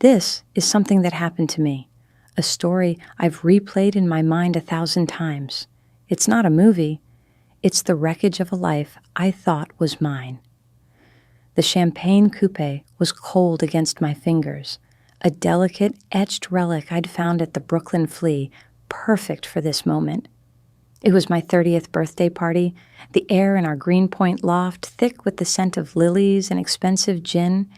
This is something that happened to me, a story I've replayed in my mind 1,000 times. It's not a movie. It's the wreckage of a life I thought was mine. The champagne coupe was cold against my fingers, a delicate, etched relic I'd found at the Brooklyn Flea, perfect for this moment. It was my 30th birthday party, the air in our Greenpoint loft thick with the scent of lilies and expensive gin,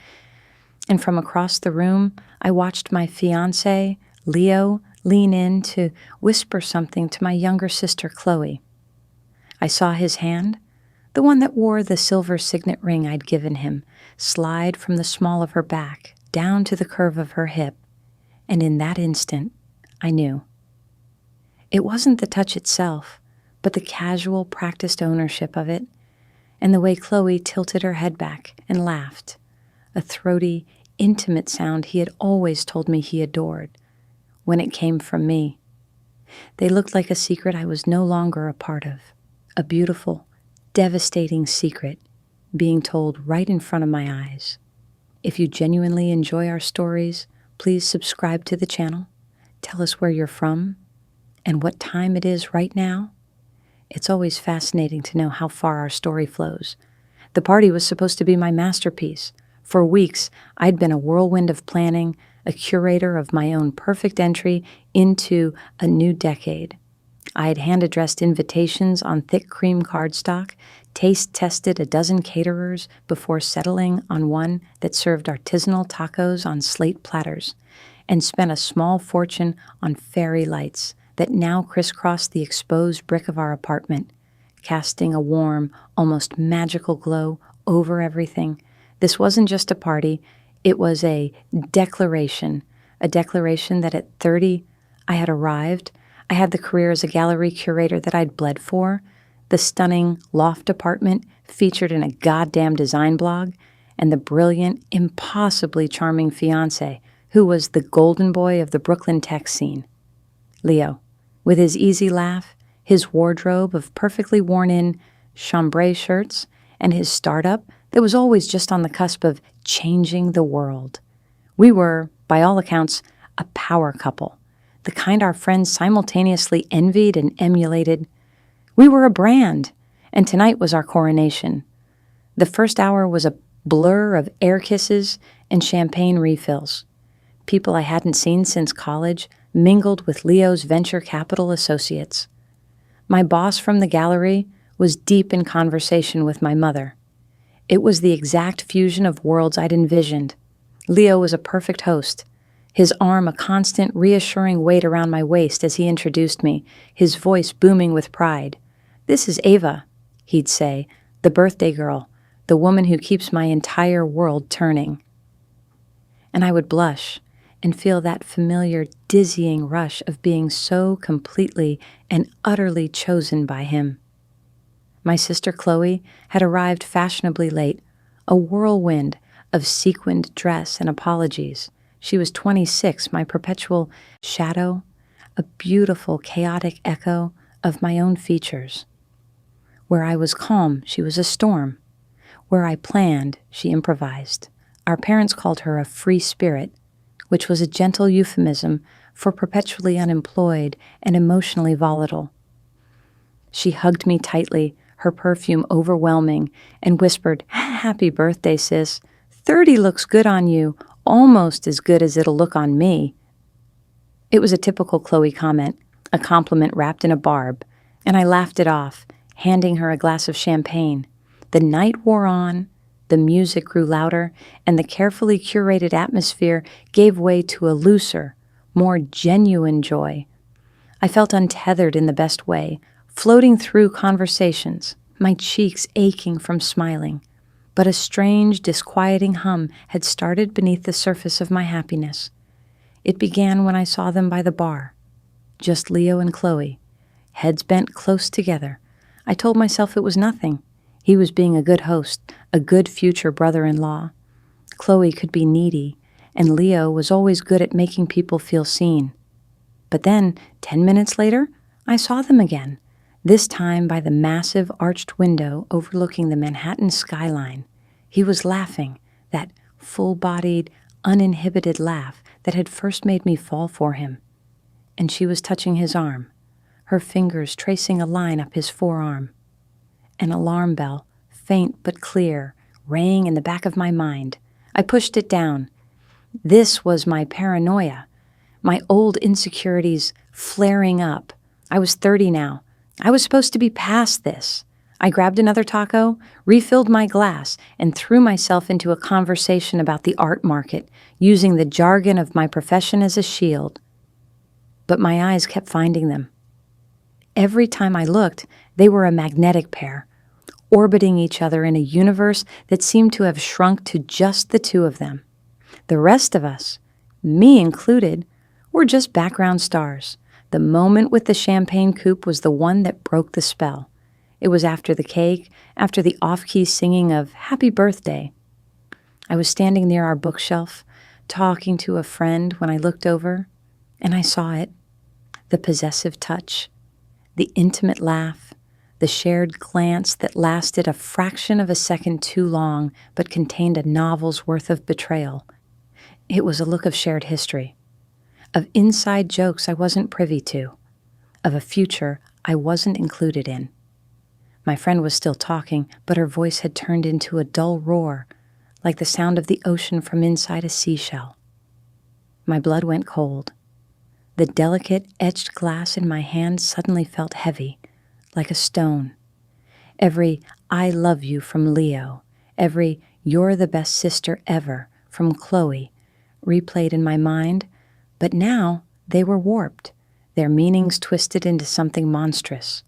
and from across the room, I watched my fiancé, Leo, lean in to whisper something to my younger sister, Chloe. I saw his hand, the one that wore the silver signet ring I'd given him, slide from the small of her back down to the curve of her hip, and in that instant, I knew. It wasn't the touch itself, but the casual, practiced ownership of it, and the way Chloe tilted her head back and laughed, a throaty, intimate sound he had always told me he adored, when it came from me. They looked like a secret I was no longer a part of, a beautiful, devastating secret being told right in front of my eyes. If you genuinely enjoy our stories, please subscribe to the channel, tell us where you're from, and what time it is right now. It's always fascinating to know how far our story flows. The party was supposed to be my masterpiece. For weeks, I'd been a whirlwind of planning, a curator of my own perfect entry into a new decade. I had hand-addressed invitations on thick cream cardstock, taste-tested a dozen caterers before settling on one that served artisanal tacos on slate platters, and spent a small fortune on fairy lights that now crisscrossed the exposed brick of our apartment, casting a warm, almost magical glow over everything. This wasn't just a party, it was a declaration that at 30 I had arrived. I had the career as a gallery curator that I'd bled for, the stunning loft apartment featured in a goddamn design blog, and the brilliant, impossibly charming fiancé who was the golden boy of the Brooklyn tech scene. Leo, with his easy laugh, his wardrobe of perfectly worn-in chambray shirts, and his startup that was always just on the cusp of changing the world. We were, by all accounts, a power couple, the kind our friends simultaneously envied and emulated. We were a brand, and tonight was our coronation. The first hour was a blur of air kisses and champagne refills. People I hadn't seen since college mingled with Leo's venture capital associates. My boss from the gallery was deep in conversation with my mother. It was the exact fusion of worlds I'd envisioned. Leo was a perfect host, his arm a constant, reassuring weight around my waist as he introduced me, his voice booming with pride. "This is Ava," he'd say, "the birthday girl, the woman who keeps my entire world turning." And I would blush and feel that familiar, dizzying rush of being so completely and utterly chosen by him. My sister Chloe had arrived fashionably late, a whirlwind of sequined dress and apologies. She was 26, my perpetual shadow, a beautiful, chaotic echo of my own features. Where I was calm, she was a storm. Where I planned, she improvised. Our parents called her a free spirit, which was a gentle euphemism for perpetually unemployed and emotionally volatile. She hugged me tightly, her perfume overwhelming, and whispered, "Happy birthday, sis. 30 looks good on you, almost as good as it'll look on me." It was a typical Chloe comment, a compliment wrapped in a barb, and I laughed it off, handing her a glass of champagne. The night wore on, the music grew louder, and the carefully curated atmosphere gave way to a looser, more genuine joy. I felt untethered in the best way, floating through conversations, my cheeks aching from smiling. But a strange, disquieting hum had started beneath the surface of my happiness. It began when I saw them by the bar, just Leo and Chloe, heads bent close together. I told myself it was nothing. He was being a good host, a good future brother-in-law. Chloe could be needy, and Leo was always good at making people feel seen. But then, 10 minutes later, I saw them again, this time by the massive arched window overlooking the Manhattan skyline. He was laughing, that full-bodied, uninhibited laugh that had first made me fall for him. And she was touching his arm, her fingers tracing a line up his forearm. An alarm bell, faint but clear, rang in the back of my mind. I pushed it down. This was my paranoia, my old insecurities flaring up. I was 30 now. I was supposed to be past this. I grabbed another taco, refilled my glass, and threw myself into a conversation about the art market, using the jargon of my profession as a shield. But my eyes kept finding them. Every time I looked, they were a magnetic pair, orbiting each other in a universe that seemed to have shrunk to just the two of them. The rest of us, me included, were just background stars. The moment with the champagne coupe was the one that broke the spell. It was after the cake, after the off-key singing of Happy Birthday. I was standing near our bookshelf, talking to a friend when I looked over, and I saw it. The possessive touch, the intimate laugh, the shared glance that lasted a fraction of a second too long but contained a novel's worth of betrayal. It was a look of shared history, of inside jokes I wasn't privy to, of a future I wasn't included in. My friend was still talking, but her voice had turned into a dull roar, like the sound of the ocean from inside a seashell. My blood went cold. The delicate, etched glass in my hand suddenly felt heavy, like a stone. Every I love you from Leo, every you're the best sister ever from Chloe, replayed in my mind, but now they were warped, their meanings twisted into something monstrous.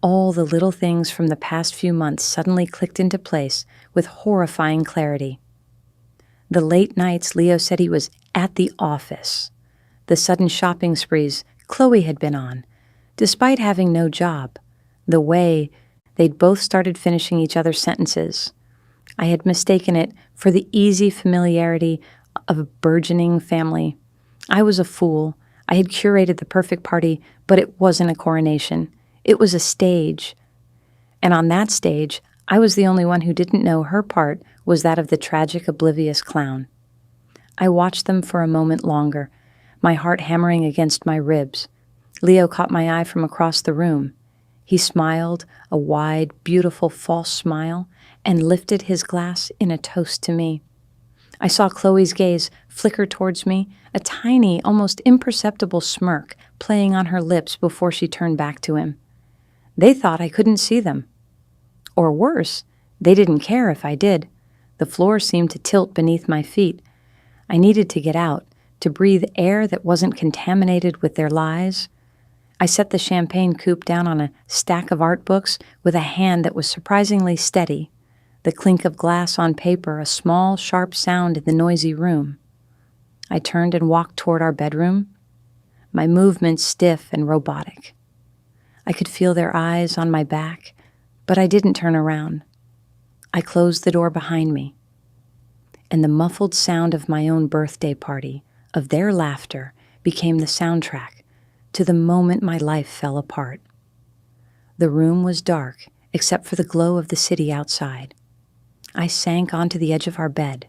All the little things from the past few months suddenly clicked into place with horrifying clarity. The late nights Leo said he was at the office. The sudden shopping sprees Chloe had been on, despite having no job. The way they'd both started finishing each other's sentences. I had mistaken it for the easy familiarity of a burgeoning family. I was a fool. I had curated the perfect party, but it wasn't a coronation. It was a stage. And on that stage, I was the only one who didn't know her part was that of the tragic, oblivious clown. I watched them for a moment longer, my heart hammering against my ribs. Leo caught my eye from across the room. He smiled, a wide, beautiful, false smile, and lifted his glass in a toast to me. I saw Chloe's gaze flicker towards me, a tiny, almost imperceptible smirk playing on her lips before she turned back to him. They thought I couldn't see them. Or worse, they didn't care if I did. The floor seemed to tilt beneath my feet. I needed to get out, to breathe air that wasn't contaminated with their lies. I set the champagne coupe down on a stack of art books with a hand that was surprisingly steady, the clink of glass on paper a small, sharp sound in the noisy room. I turned and walked toward our bedroom, my movements stiff and robotic. I could feel their eyes on my back, but I didn't turn around. I closed the door behind me, and the muffled sound of my own birthday party, of their laughter, became the soundtrack to the moment my life fell apart. The room was dark, except for the glow of the city outside. I sank onto the edge of our bed,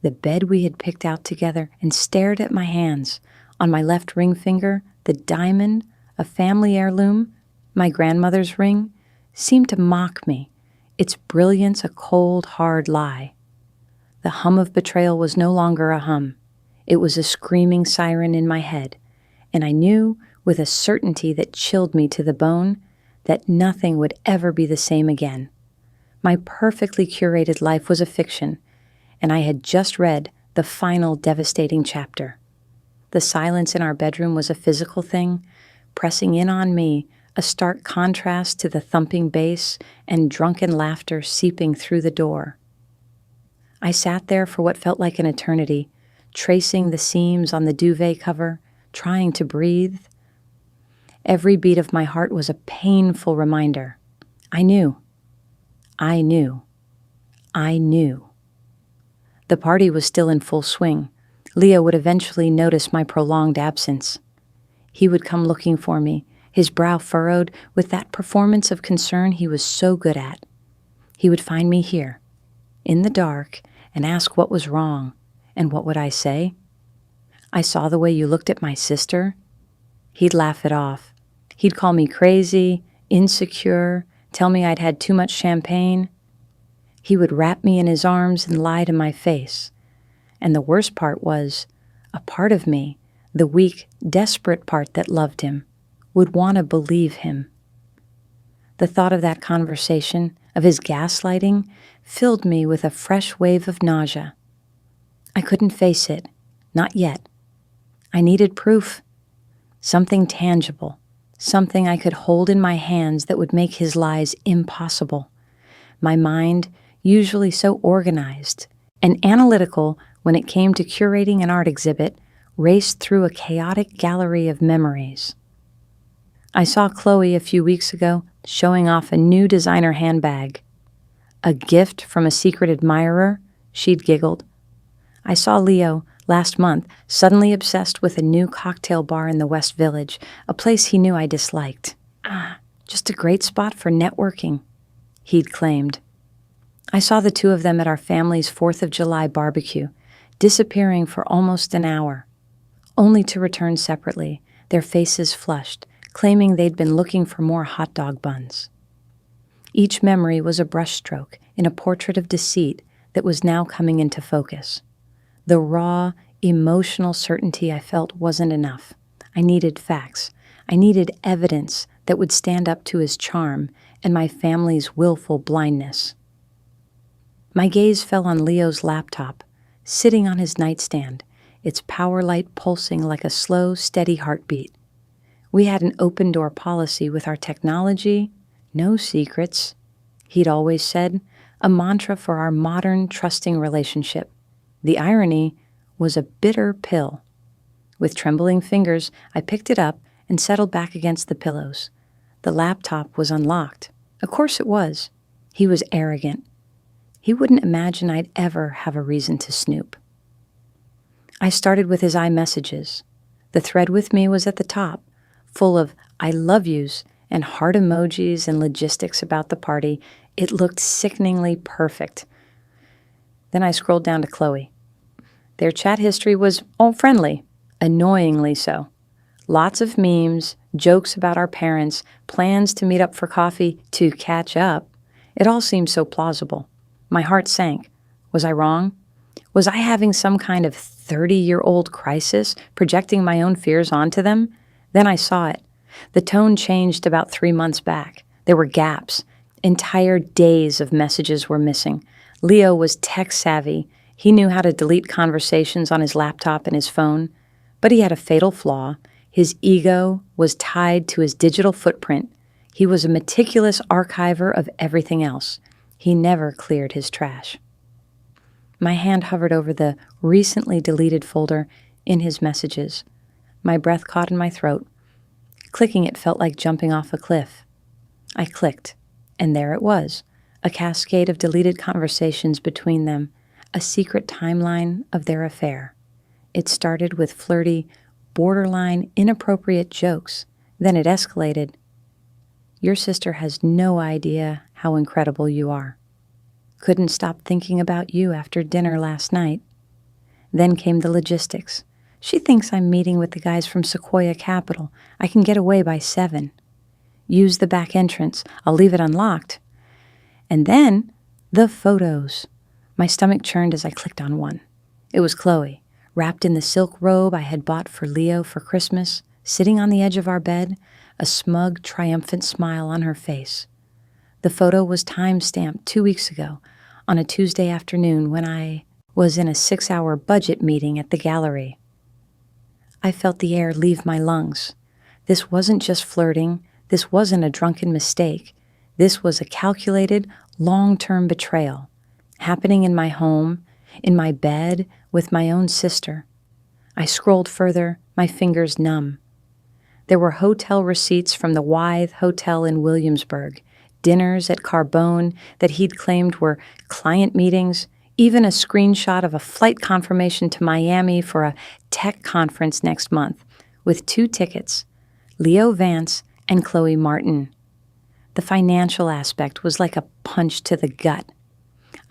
the bed we had picked out together, and stared at my hands. On my left ring finger, the diamond, a family heirloom, my grandmother's ring, seemed to mock me, its brilliance a cold, hard lie. The hum of betrayal was no longer a hum. It was a screaming siren in my head, and I knew, with a certainty that chilled me to the bone, that nothing would ever be the same again. My perfectly curated life was a fiction, and I had just read the final devastating chapter. The silence in our bedroom was a physical thing, pressing in on me, a stark contrast to the thumping bass and drunken laughter seeping through the door. I sat there for what felt like an eternity, tracing the seams on the duvet cover, trying to breathe. Every beat of my heart was a painful reminder. I knew. The party was still in full swing. Leo would eventually notice my prolonged absence. He would come looking for me, his brow furrowed with that performance of concern he was so good at. He would find me here, in the dark, and ask what was wrong, And what would I say? I saw the way you looked at my sister. He'd laugh it off. He'd call me crazy, insecure, tell me I'd had too much champagne. He would wrap me in his arms and lie to my face. And the worst part was, a part of me, the weak, desperate part that loved him, would want to believe him. The thought of that conversation, of his gaslighting, filled me with a fresh wave of nausea. I couldn't face it, not yet. I needed proof, something tangible, something I could hold in my hands that would make his lies impossible. My mind, usually so organized and analytical when it came to curating an art exhibit, raced through a chaotic gallery of memories. I saw Chloe a few weeks ago showing off a new designer handbag. A gift from a secret admirer, she'd giggled. I saw Leo, last month, suddenly obsessed with a new cocktail bar in the West Village, a place he knew I disliked. Just a great spot for networking, he'd claimed. I saw the two of them at our family's 4th of July barbecue, disappearing for almost an hour, only to return separately, their faces flushed, claiming they'd been looking for more hot dog buns. Each memory was a brushstroke in a portrait of deceit that was now coming into focus. The raw, emotional certainty I felt wasn't enough. I needed facts. I needed evidence that would stand up to his charm and my family's willful blindness. My gaze fell on Leo's laptop, sitting on his nightstand, its power light pulsing like a slow, steady heartbeat. We had an open-door policy with our technology, no secrets, he'd always said, a mantra for our modern, trusting relationship. The irony was a bitter pill. With trembling fingers, I picked it up and settled back against the pillows. The laptop was unlocked. Of course it was. He was arrogant. He wouldn't imagine I'd ever have a reason to snoop. I started with his iMessages. The thread with me was at the top, full of I love yous and heart emojis and logistics about the party. It looked sickeningly perfect. Then I scrolled down to Chloe. Their chat history was all friendly, annoyingly so. Lots of memes, jokes about our parents, plans to meet up for coffee to catch up. It all seemed so plausible. My heart sank. Was I wrong? Was I having some kind of 30-year-old crisis, projecting my own fears onto them? Then I saw it. The tone changed about 3 months back. There were gaps. Entire days of messages were missing. Leo was tech-savvy. He knew how to delete conversations on his laptop and his phone. But he had a fatal flaw. His ego was tied to his digital footprint. He was a meticulous archiver of everything else. He never cleared his trash. My hand hovered over the recently deleted folder in his messages. My breath caught in my throat. Clicking it felt like jumping off a cliff. I clicked, and there it was, a cascade of deleted conversations between them, a secret timeline of their affair. It started with flirty, borderline, inappropriate jokes. Then it escalated. Your sister has no idea how incredible you are. Couldn't stop thinking about you after dinner last night. Then came the logistics. She thinks I'm meeting with the guys from Sequoia Capital. I can get away by 7. Use the back entrance. I'll leave it unlocked. And then, the photos. My stomach churned as I clicked on one. It was Chloe, wrapped in the silk robe I had bought for Leo for Christmas, sitting on the edge of our bed, a smug, triumphant smile on her face. The photo was time-stamped 2 weeks ago, on a Tuesday afternoon when I was in a 6-hour budget meeting at the gallery. I felt the air leave my lungs. This wasn't just flirting. This wasn't a drunken mistake. This was a calculated, long-term betrayal, happening in my home, in my bed, with my own sister. I scrolled further, my fingers numb. There were hotel receipts from the Wythe Hotel in Williamsburg, dinners at Carbone that he'd claimed were client meetings, even a screenshot of a flight confirmation to Miami for a tech conference next month, with 2 tickets, Leo Vance and Chloe Martin. The financial aspect was like a punch to the gut.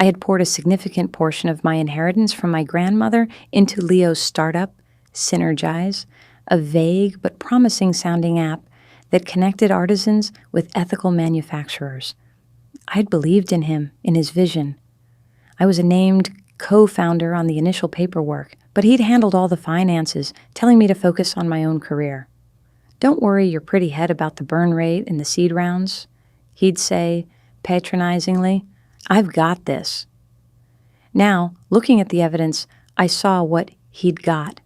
I had poured a significant portion of my inheritance from my grandmother into Leo's startup, Synergize, a vague but promising-sounding app that connected artisans with ethical manufacturers. I'd believed in him, in his vision. I was a named co-founder on the initial paperwork, but he'd handled all the finances, telling me to focus on my own career. "Don't worry your pretty head about the burn rate in the seed rounds," he'd say, patronizingly. "I've got this." Now, looking at the evidence, I saw what he'd got.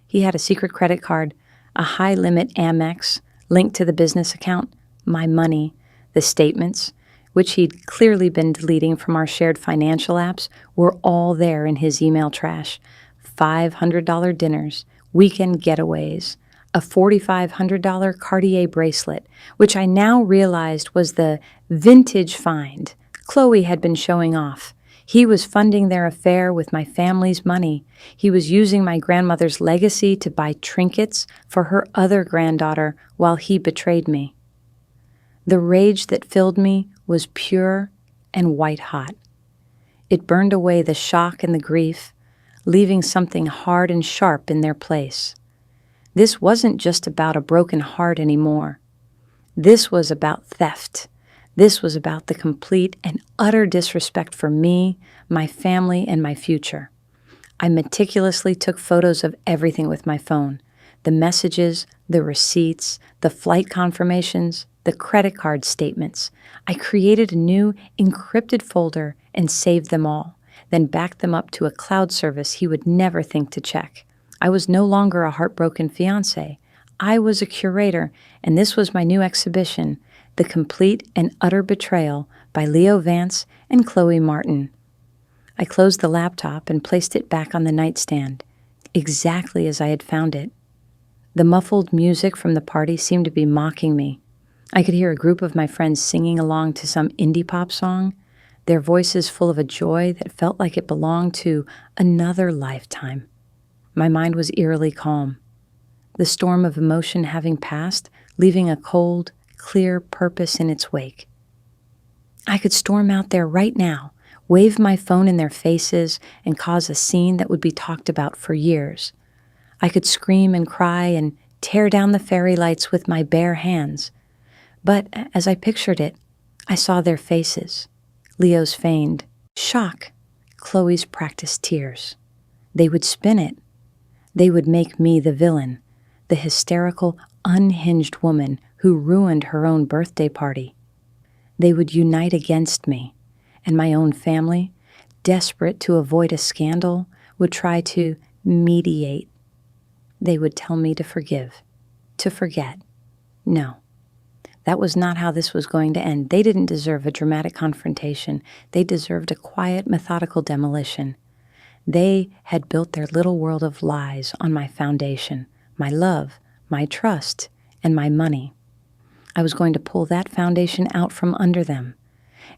He had a secret credit card, a high-limit Amex linked to the business account, my money, the statements, which he'd clearly been deleting from our shared financial apps, were all there in his email trash. $500 dinners, weekend getaways, a $4,500 Cartier bracelet, which I now realized was the vintage find Chloe had been showing off. He was funding their affair with my family's money. He was using my grandmother's legacy to buy trinkets for her other granddaughter while he betrayed me. The rage that filled me was pure and white-hot. It burned away the shock and the grief, leaving something hard and sharp in their place. This wasn't just about a broken heart anymore. This was about theft. This was about the complete and utter disrespect for me, my family, and my future. I meticulously took photos of everything with my phone. The messages, the receipts, the flight confirmations, the credit card statements. I created a new encrypted folder and saved them all, then backed them up to a cloud service he would never think to check. I was no longer a heartbroken fiancé. I was a curator, and this was my new exhibition, The Complete and Utter Betrayal by Leo Vance and Chloe Martin. I closed the laptop and placed it back on the nightstand, exactly as I had found it. The muffled music from the party seemed to be mocking me. I could hear a group of my friends singing along to some indie pop song, their voices full of a joy that felt like it belonged to another lifetime. My mind was eerily calm, the storm of emotion having passed, leaving a cold, clear purpose in its wake. I could storm out there right now, wave my phone in their faces, and cause a scene that would be talked about for years. I could scream and cry and tear down the fairy lights with my bare hands. But as I pictured it, I saw their faces, Leo's feigned shock, Chloe's practiced tears. They would spin it. They would make me the villain, the hysterical, unhinged woman who ruined her own birthday party. They would unite against me, and my own family, desperate to avoid a scandal, would try to mediate. They would tell me to forgive, to forget. No, that was not how this was going to end. They didn't deserve a dramatic confrontation. They deserved a quiet, methodical demolition. They had built their little world of lies on my foundation, my love, my trust, and my money. I was going to pull that foundation out from under them,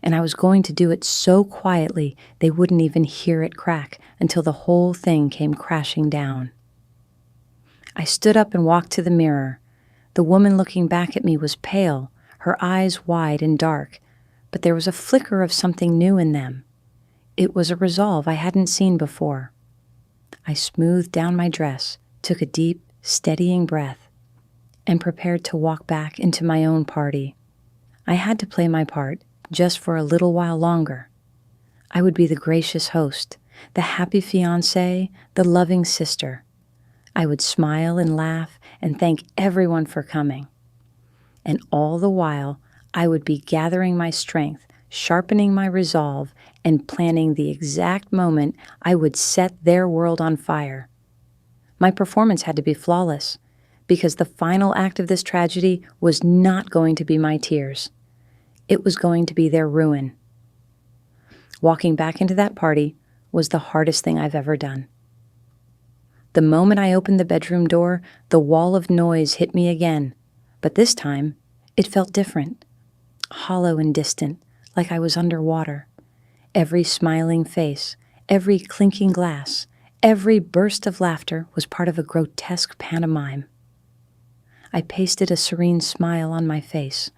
and I was going to do it so quietly they wouldn't even hear it crack until the whole thing came crashing down. I stood up and walked to the mirror. The woman looking back at me was pale, her eyes wide and dark, but there was a flicker of something new in them. It was a resolve I hadn't seen before. I smoothed down my dress, took a deep, steadying breath, and prepared to walk back into my own party. I had to play my part just for a little while longer. I would be the gracious host, the happy fiancé, the loving sister. I would smile and laugh and thank everyone for coming. And all the while, I would be gathering my strength, sharpening my resolve, and planning the exact moment I would set their world on fire. My performance had to be flawless, because the final act of this tragedy was not going to be my tears. It was going to be their ruin. Walking back into that party was the hardest thing I've ever done. The moment I opened the bedroom door, the wall of noise hit me again, but this time it felt different, hollow and distant, like I was underwater. Every smiling face, every clinking glass, every burst of laughter was part of a grotesque pantomime. I pasted a serene smile on my face,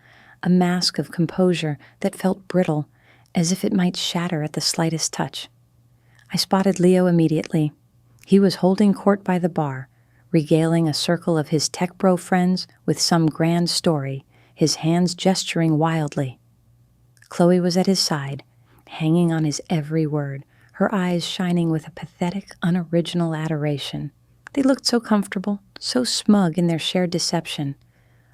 a mask of composure that felt brittle, as if it might shatter at the slightest touch. I spotted Leo immediately. He was holding court by the bar, regaling a circle of his tech bro friends with some grand story, his hands gesturing wildly. Chloe was at his side, hanging on his every word, her eyes shining with a pathetic, unoriginal adoration. They looked so comfortable, so smug in their shared deception.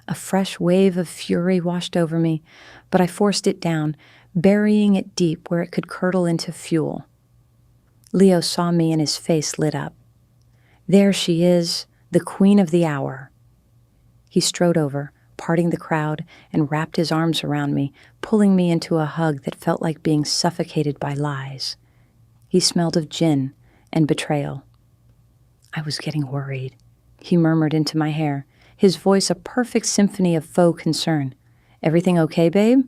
A fresh wave of fury washed over me, but I forced it down, burying it deep where it could curdle into fuel. Leo saw me and his face lit up. There she is, the queen of the hour. He strode over, parting the crowd, and wrapped his arms around me, pulling me into a hug that felt like being suffocated by lies. He smelled of gin and betrayal. I was getting worried. He murmured into my hair, his voice a perfect symphony of faux concern. "Everything okay, babe?"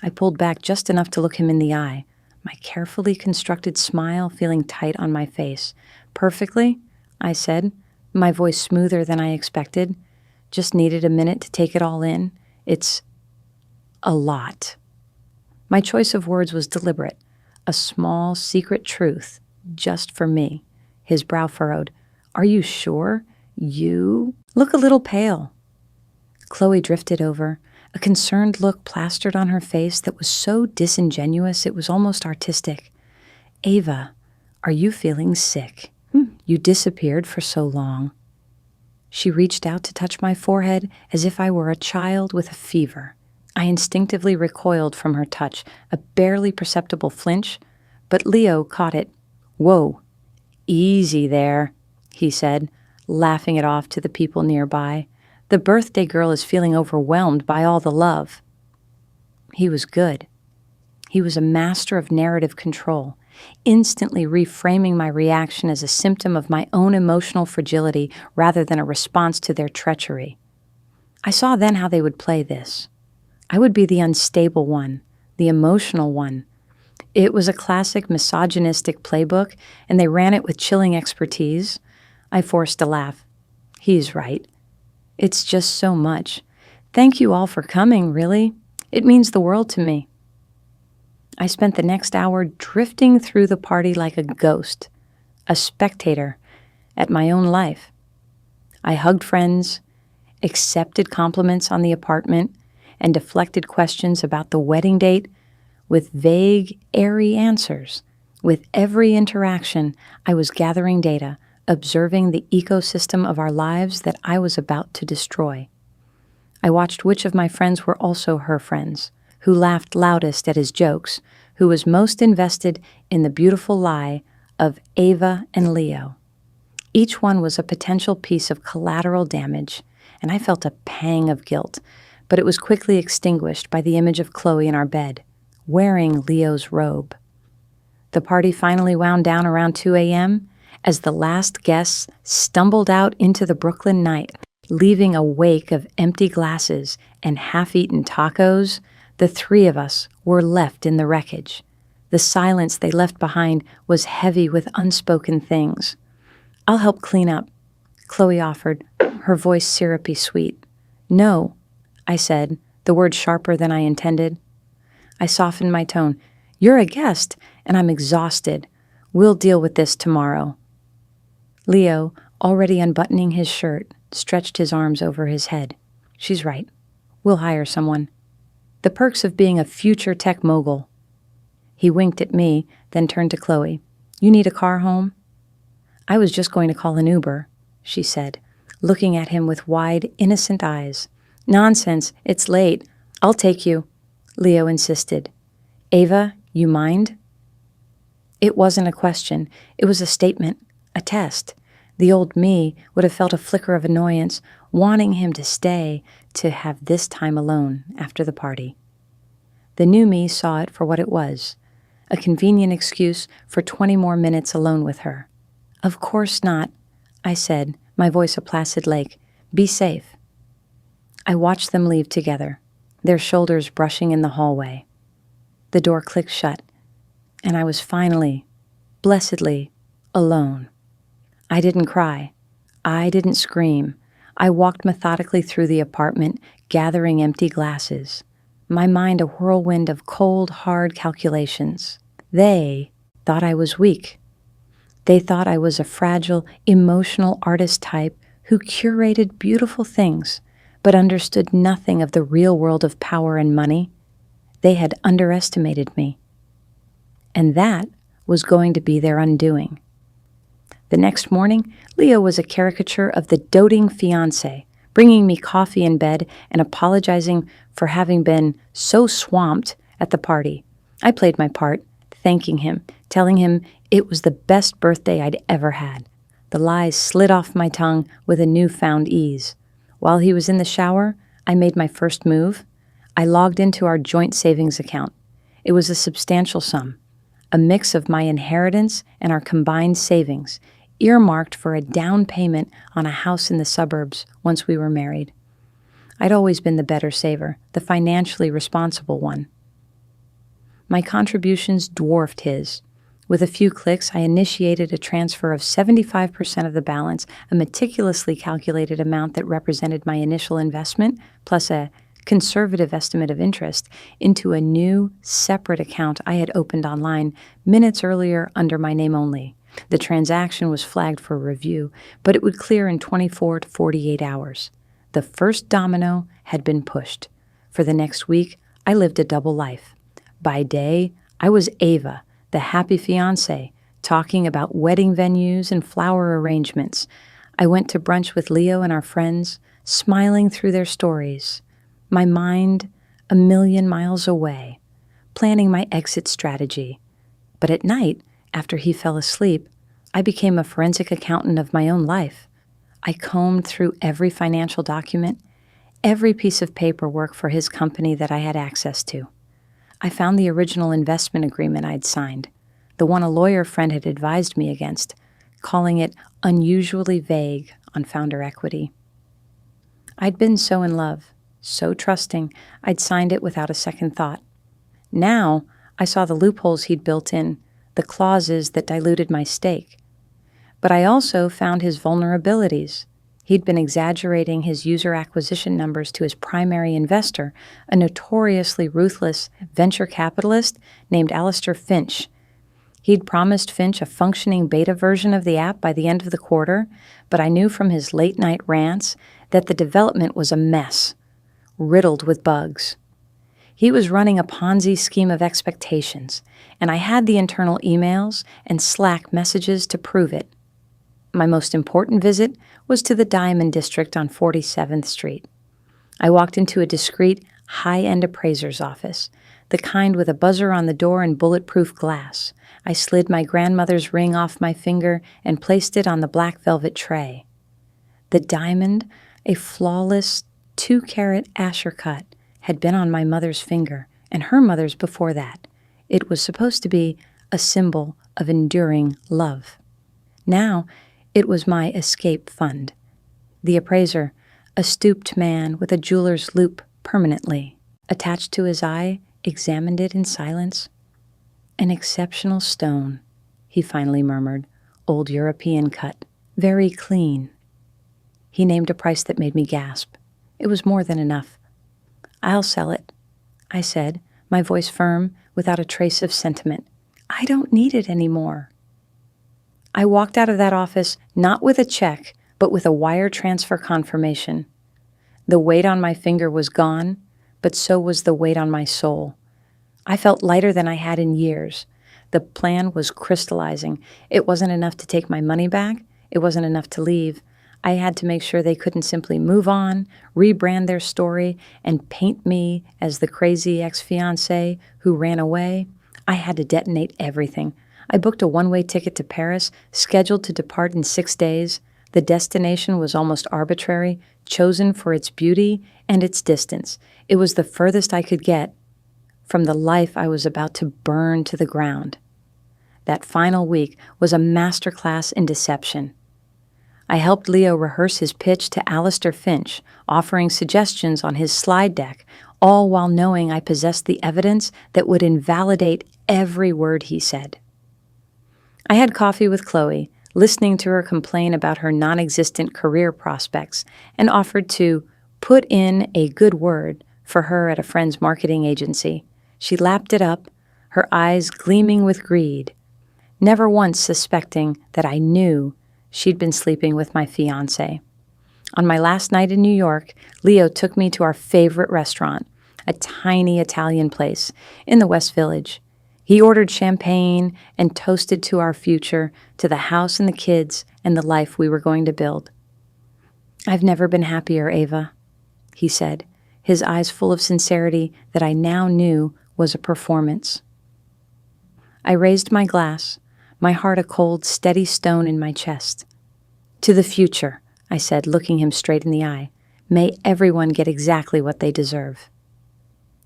I pulled back just enough to look him in the eye, my carefully constructed smile feeling tight on my face. "Perfectly," I said, my voice smoother than I expected. Just needed a minute to take it all in. It's a lot. My choice of words was deliberate. A small, secret truth, just for me. His brow furrowed. "Are you sure? You look a little pale." Chloe drifted over, a concerned look plastered on her face that was so disingenuous it was almost artistic. "Ava, are you feeling sick? You disappeared for so long." She reached out to touch my forehead as if I were a child with a fever. I instinctively recoiled from her touch, a barely perceptible flinch, but Leo caught it. "Whoa, easy there," he said, laughing it off to the people nearby. "The birthday girl is feeling overwhelmed by all the love." He was good. He was a master of narrative control, instantly reframing my reaction as a symptom of my own emotional fragility rather than a response to their treachery. I saw then how they would play this. I would be the unstable one, the emotional one. It was a classic misogynistic playbook, and they ran it with chilling expertise. I forced a laugh. He's right. It's just so much. Thank you all for coming, really. It means the world to me. I spent the next hour drifting through the party like a ghost, a spectator at my own life. I hugged friends, accepted compliments on the apartment, and deflected questions about the wedding date with vague, airy answers. With every interaction, I was gathering data, observing the ecosystem of our lives that I was about to destroy. I watched which of my friends were also her friends, who laughed loudest at his jokes, who was most invested in the beautiful lie of Ava and Leo. Each one was a potential piece of collateral damage, and I felt a pang of guilt, but it was quickly extinguished by the image of Chloe in our bed, wearing Leo's robe. The party finally wound down around 2 a.m. as the last guests stumbled out into the Brooklyn night, leaving a wake of empty glasses and half-eaten tacos. The three of us were left in the wreckage. The silence they left behind was heavy with unspoken things. "I'll help clean up," Chloe offered, her voice syrupy sweet. "No," I said, the word sharper than I intended. I softened my tone. "You're a guest, and I'm exhausted. We'll deal with this tomorrow." Leo, already unbuttoning his shirt, stretched his arms over his head. "She's right. We'll hire someone. The perks of being a future tech mogul." He winked at me, then turned to Chloe. "You need a car home?" "I was just going to call an Uber," she said, looking at him with wide, innocent eyes. "Nonsense, it's late. I'll take you," Leo insisted. "Ava, you mind?" It wasn't a question. It was a statement, a test. The old me would have felt a flicker of annoyance, wanting him to stay, to have this time alone after the party. The new me saw it for what it was, a convenient excuse for 20 more minutes alone with her. "Of course not," I said, my voice a placid lake. "Be safe." I watched them leave together, their shoulders brushing in the hallway. The door clicked shut, and I was finally, blessedly, alone. I didn't cry. I didn't scream. I walked methodically through the apartment, gathering empty glasses. my mind a whirlwind of cold, hard calculations. They thought I was weak. They thought I was a fragile, emotional artist type who curated beautiful things, but understood nothing of the real world of power and money. They had underestimated me. And that was going to be their undoing. The next morning, Leo was a caricature of the doting fiancé, bringing me coffee in bed and apologizing for having been so swamped at the party. I played my part, thanking him, telling him it was the best birthday I'd ever had. The lies slid off my tongue with a newfound ease. While he was in the shower, I made my first move. I logged into our joint savings account. It was a substantial sum, a mix of my inheritance and our combined savings, earmarked for a down payment on a house in the suburbs once we were married. I'd always been the better saver, the financially responsible one. My contributions dwarfed his. With a few clicks, I initiated a transfer of 75% of the balance, a meticulously calculated amount that represented my initial investment, plus a conservative estimate of interest, into a new, separate account I had opened online minutes earlier under my name only. The transaction was flagged for review, but it would clear in 24 to 48 hours. The first domino had been pushed. For the next week, I lived a double life. By day, I was Ava, the happy fiancé, talking about wedding venues and flower arrangements. I went to brunch with Leo and our friends, smiling through their stories, my mind a million miles away, planning my exit strategy. But at night, after he fell asleep, I became a forensic accountant of my own life. I combed through every financial document, every piece of paperwork for his company that I had access to. I found the original investment agreement I'd signed, the one a lawyer friend had advised me against, calling it unusually vague on founder equity. I'd been so in love, so trusting, I'd signed it without a second thought. Now, I saw the loopholes he'd built in, the clauses that diluted my stake. But I also found his vulnerabilities. He'd been exaggerating his user acquisition numbers to his primary investor, a notoriously ruthless venture capitalist named Alistair Finch. He'd promised Finch a functioning beta version of the app by the end of the quarter, but I knew from his late-night rants that the development was a mess, riddled with bugs. He was running a Ponzi scheme of expectations, and I had the internal emails and Slack messages to prove it. My most important visit was to the Diamond District on 47th Street. I walked into a discreet, high-end appraiser's office, the kind with a buzzer on the door and bulletproof glass. I slid my grandmother's ring off my finger and placed it on the black velvet tray. The diamond, a flawless 2-carat Asher cut, had been on my mother's finger, and her mother's before that. It was supposed to be a symbol of enduring love. Now, it was my escape fund. The appraiser, a stooped man with a jeweler's loop permanently attached to his eye, examined it in silence. An exceptional stone, he finally murmured, old European cut, very clean. He named a price that made me gasp. It was more than enough. I'll sell it, I said, my voice firm, without a trace of sentiment. I don't need it anymore. I walked out of that office not with a check, but with a wire transfer confirmation. The weight on my finger was gone, but so was the weight on my soul. I felt lighter than I had in years. The plan was crystallizing. It wasn't enough to take my money back. It wasn't enough to leave. I had to make sure they couldn't simply move on, rebrand their story, and paint me as the crazy ex-fiancé who ran away. I had to detonate everything. I booked a one-way ticket to Paris, scheduled to depart in 6 days. The destination was almost arbitrary, chosen for its beauty and its distance. It was the furthest I could get from the life I was about to burn to the ground. That final week was a masterclass in deception. I helped Leo rehearse his pitch to Alistair Finch, offering suggestions on his slide deck, all while knowing I possessed the evidence that would invalidate every word he said. I had coffee with Chloe, listening to her complain about her non-existent career prospects, and offered to put in a good word for her at a friend's marketing agency. She lapped it up, her eyes gleaming with greed, never once suspecting that I knew she'd been sleeping with my fiancé. On my last night in New York, Leo took me to our favorite restaurant, a tiny Italian place in the West Village. He ordered champagne and toasted to our future, to the house and the kids and the life we were going to build. "I've never been happier, Ava," he said, his eyes full of sincerity that I now knew was a performance. I raised my glass, my heart a cold, steady stone in my chest. "To the future," I said, looking him straight in the eye. "May everyone get exactly what they deserve."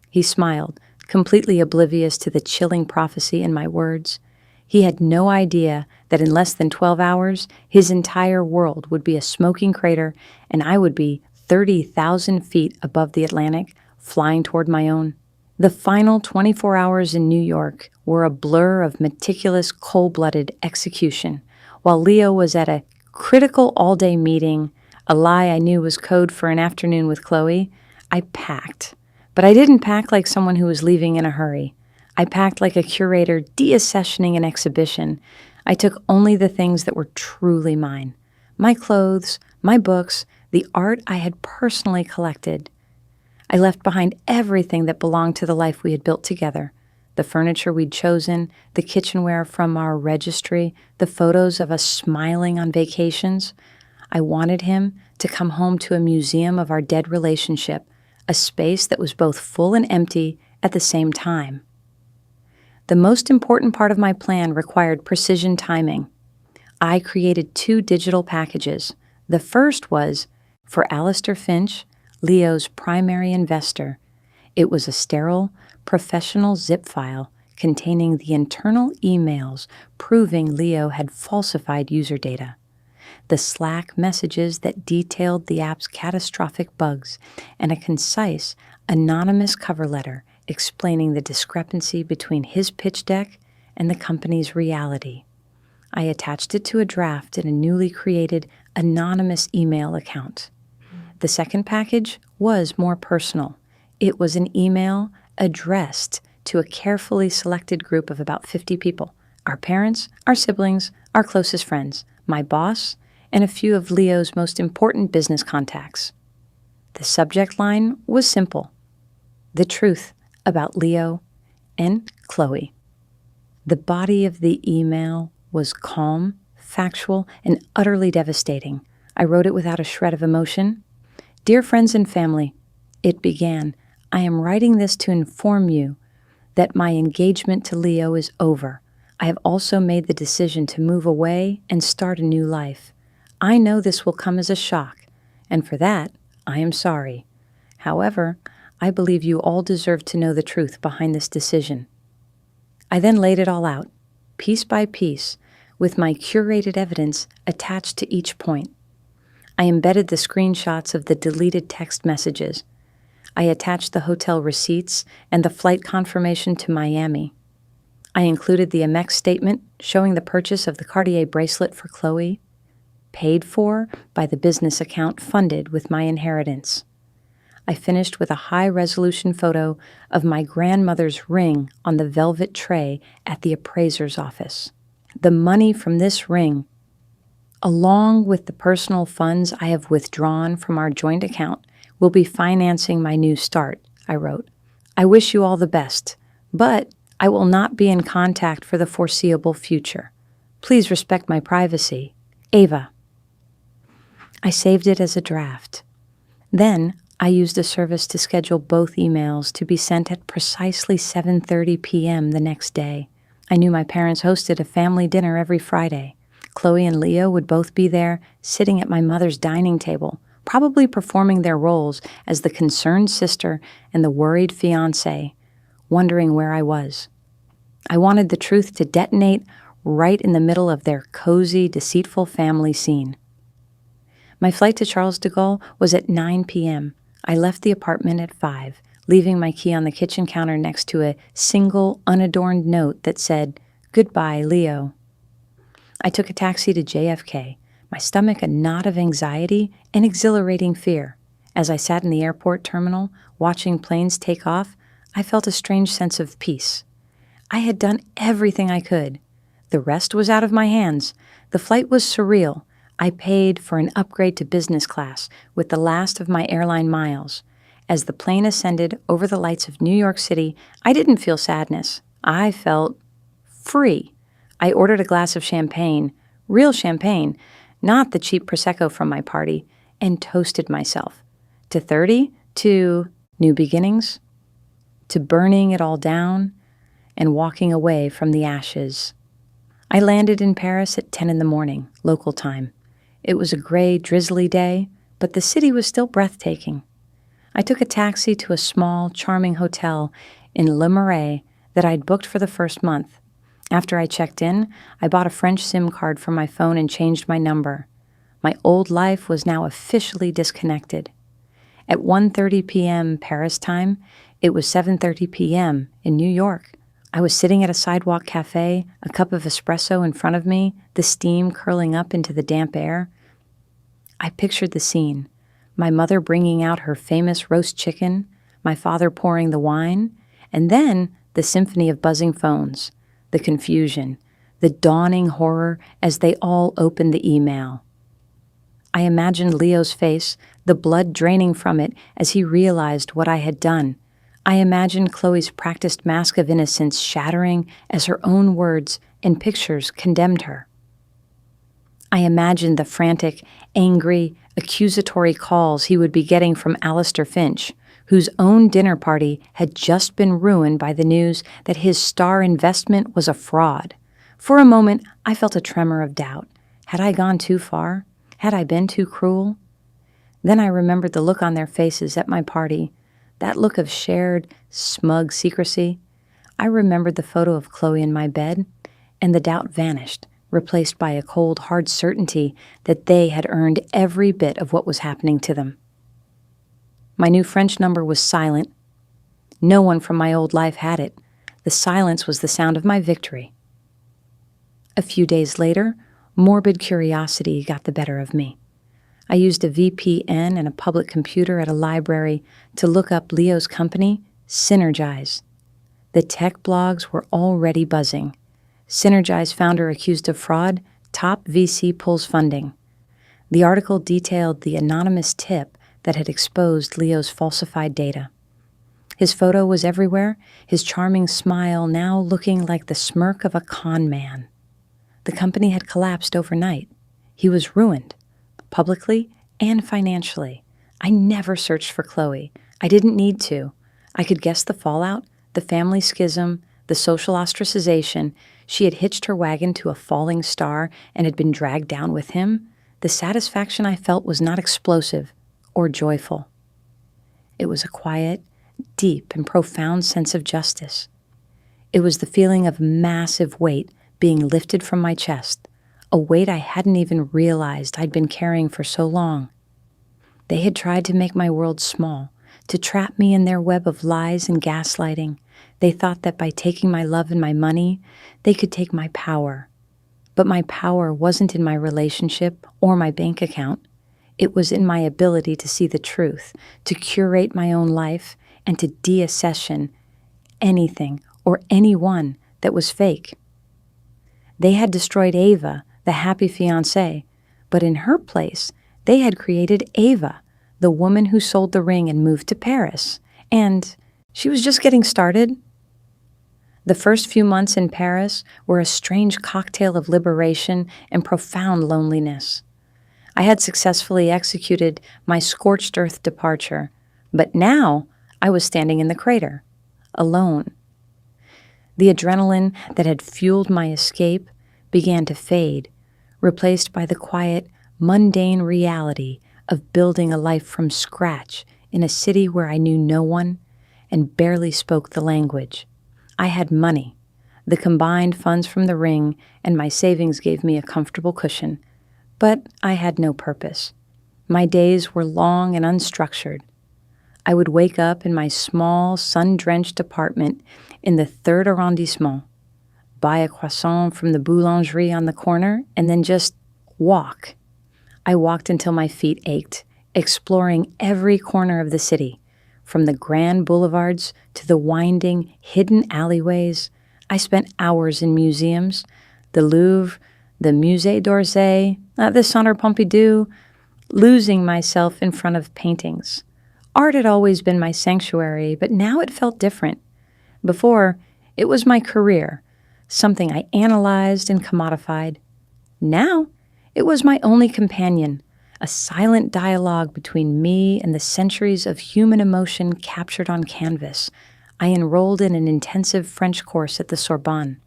He smiled, completely oblivious to the chilling prophecy in my words. He had no idea that in less than 12 hours, his entire world would be a smoking crater and I would be 30,000 feet above the Atlantic, flying toward my own. The final 24 hours in New York were a blur of meticulous, cold-blooded execution. While Leo was at a critical all-day meeting, a lie I knew was code for an afternoon with Chloe, I packed. But I didn't pack like someone who was leaving in a hurry. I packed like a curator deaccessioning an exhibition. I took only the things that were truly mine. My clothes, my books, the art I had personally collected. I left behind everything that belonged to the life we had built together. The furniture we'd chosen, the kitchenware from our registry, the photos of us smiling on vacations. I wanted him to come home to a museum of our dead relationship, a space that was both full and empty at the same time. The most important part of my plan required precision timing. I created 2 digital packages. The first was for Alistair Finch, Leo's primary investor. It was a sterile, professional zip file containing the internal emails proving Leo had falsified user data, the Slack messages that detailed the app's catastrophic bugs, and a concise, anonymous cover letter explaining the discrepancy between his pitch deck and the company's reality. I attached it to a draft in a newly created anonymous email account. The second package was more personal. It was an email addressed to a carefully selected group of about 50 people, our parents, our siblings, our closest friends, my boss, and a few of Leo's most important business contacts. The subject line was simple: the truth about Leo and Chloe. The body of the email was calm, factual, and utterly devastating. I wrote it without a shred of emotion. "Dear friends and family," it began, "I am writing this to inform you that my engagement to Leo is over. I have also made the decision to move away and start a new life. I know this will come as a shock, and for that, I am sorry. However, I believe you all deserve to know the truth behind this decision." I then laid it all out, piece by piece, with my curated evidence attached to each point. I embedded the screenshots of the deleted text messages. I attached the hotel receipts and the flight confirmation to Miami. I included the Amex statement showing the purchase of the Cartier bracelet for Chloe, paid for by the business account funded with my inheritance. I finished with a high-resolution photo of my grandmother's ring on the velvet tray at the appraiser's office. The money from this ring, along with the personal funds I have withdrawn from our joint account, will be financing my new start, I wrote. I wish you all the best, but I will not be in contact for the foreseeable future. Please respect my privacy. Ava. I saved it as a draft. Then I used a service to schedule both emails to be sent at precisely 7:30 p.m. the next day. I knew my parents hosted a family dinner every Friday. Chloe and Leo would both be there, sitting at my mother's dining table, probably performing their roles as the concerned sister and the worried fiancé, wondering where I was. I wanted the truth to detonate right in the middle of their cozy, deceitful family scene. My flight to Charles de Gaulle was at 9 p.m. I left the apartment at 5, leaving my key on the kitchen counter next to a single, unadorned note that said, "Goodbye, Leo." I took a taxi to JFK, my stomach a knot of anxiety and exhilarating fear. As I sat in the airport terminal, watching planes take off, I felt a strange sense of peace. I had done everything I could. The rest was out of my hands. The flight was surreal. I paid for an upgrade to business class with the last of my airline miles. As the plane ascended over the lights of New York City, I didn't feel sadness. I felt free. I ordered a glass of champagne, real champagne, not the cheap Prosecco from my party, and toasted myself. To 30, to new beginnings, to burning it all down and walking away from the ashes. I landed in Paris at 10 in the morning, local time. It was a gray, drizzly day, but the city was still breathtaking. I took a taxi to a small, charming hotel in Le Marais that I'd booked for the first month. After I checked in, I bought a French SIM card for my phone and changed my number. My old life was now officially disconnected. At 1:30 p.m. Paris time, it was 7:30 p.m. in New York. I was sitting at a sidewalk cafe, a cup of espresso in front of me, the steam curling up into the damp air. I pictured the scene, my mother bringing out her famous roast chicken, my father pouring the wine, and then the symphony of buzzing phones, the confusion, the dawning horror as they all opened the email. I imagined Leo's face, the blood draining from it as he realized what I had done. I imagined Chloe's practiced mask of innocence shattering as her own words and pictures condemned her. I imagined the frantic, angry, accusatory calls he would be getting from Alistair Finch, whose own dinner party had just been ruined by the news that his star investment was a fraud. For a moment, I felt a tremor of doubt. Had I gone too far? Had I been too cruel? Then I remembered the look on their faces at my party, that look of shared, smug secrecy. I remembered the photo of Chloe in my bed, and the doubt vanished, replaced by a cold, hard certainty that they had earned every bit of what was happening to them. My new French number was silent. No one from my old life had it. The silence was the sound of my victory. A few days later, morbid curiosity got the better of me. I used a VPN and a public computer at a library to look up Leo's company, Synergize. The tech blogs were already buzzing. Synergize founder accused of fraud, top VC pulls funding. The article detailed the anonymous tip that had exposed Leo's falsified data. His photo was everywhere, his charming smile now looking like the smirk of a con man. The company had collapsed overnight. He was ruined, publicly and financially. I never searched for Chloe. I didn't need to. I could guess the fallout, the family schism, the social ostracization. She had hitched her wagon to a falling star and had been dragged down with him. The satisfaction I felt was not explosive or joyful. It was a quiet, deep, and profound sense of justice. It was the feeling of massive weight being lifted from my chest, a weight I hadn't even realized I'd been carrying for so long. They had tried to make my world small, to trap me in their web of lies and gaslighting. They thought that by taking my love and my money, they could take my power. But my power wasn't in my relationship or my bank account. It was in my ability to see the truth, to curate my own life, and to deaccession anything or anyone that was fake. They had destroyed Ava, the happy fiancé, but in her place, they had created Ava, the woman who sold the ring and moved to Paris. And she was just getting started. The first few months in Paris were a strange cocktail of liberation and profound loneliness. I had successfully executed my scorched earth departure, but now I was standing in the crater, alone. The adrenaline that had fueled my escape began to fade, replaced by the quiet, mundane reality of building a life from scratch in a city where I knew no one and barely spoke the language. I had money. The combined funds from the ring and my savings gave me a comfortable cushion, but I had no purpose. My days were long and unstructured. I would wake up in my small, sun-drenched apartment in the 3rd arrondissement, buy a croissant from the boulangerie on the corner, and then just walk. I walked until my feet ached, exploring every corner of the city, from the grand boulevards to the winding, hidden alleyways. I spent hours in museums, the Louvre, the Musée d'Orsay, the Centre Pompidou, losing myself in front of paintings. Art had always been my sanctuary, but now it felt different. Before, it was my career, something I analyzed and commodified. Now, it was my only companion, a silent dialogue between me and the centuries of human emotion captured on canvas. I enrolled in an intensive French course at the Sorbonne.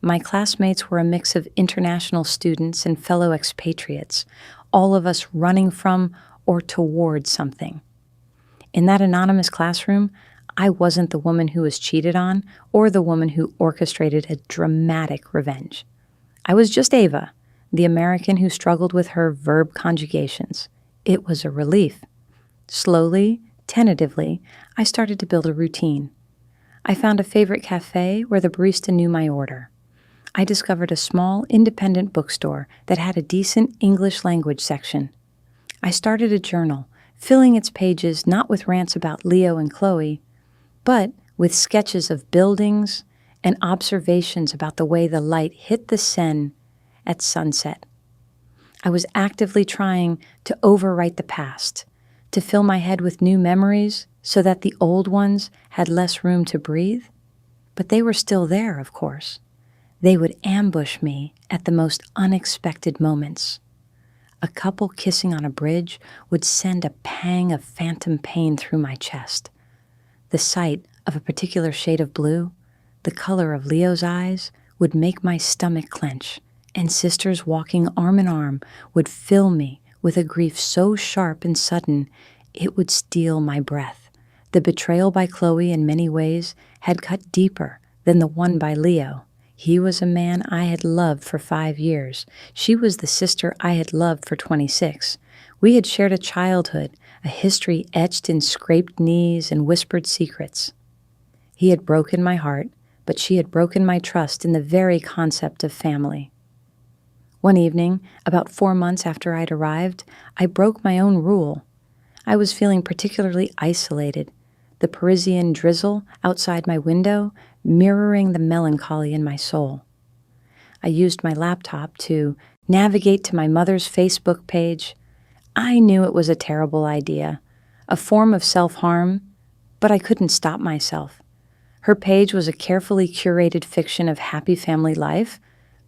My classmates were a mix of international students and fellow expatriates, all of us running from or toward something. In that anonymous classroom, I wasn't the woman who was cheated on or the woman who orchestrated a dramatic revenge. I was just Ava, the American who struggled with her verb conjugations. It was a relief. Slowly, tentatively, I started to build a routine. I found a favorite cafe where the barista knew my order. I discovered a small, independent bookstore that had a decent English language section. I started a journal, filling its pages not with rants about Leo and Chloe, but with sketches of buildings and observations about the way the light hit the Seine at sunset. I was actively trying to overwrite the past, to fill my head with new memories so that the old ones had less room to breathe. But they were still there, of course. They would ambush me at the most unexpected moments. A couple kissing on a bridge would send a pang of phantom pain through my chest. The sight of a particular shade of blue, the color of Leo's eyes, would make my stomach clench, and sisters walking arm in arm would fill me with a grief so sharp and sudden it would steal my breath. The betrayal by Chloe in many ways had cut deeper than the one by Leo. He was a man I had loved for 5 years. She was the sister I had loved for 26. We had shared a childhood, a history etched in scraped knees and whispered secrets. He had broken my heart, but she had broken my trust in the very concept of family. One evening, about 4 months after I'd arrived, I broke my own rule. I was feeling particularly isolated, the Parisian drizzle outside my window mirroring the melancholy in my soul. I used my laptop to navigate to my mother's Facebook page. I knew it was a terrible idea, a form of self-harm, but I couldn't stop myself. Her page was a carefully curated fiction of happy family life,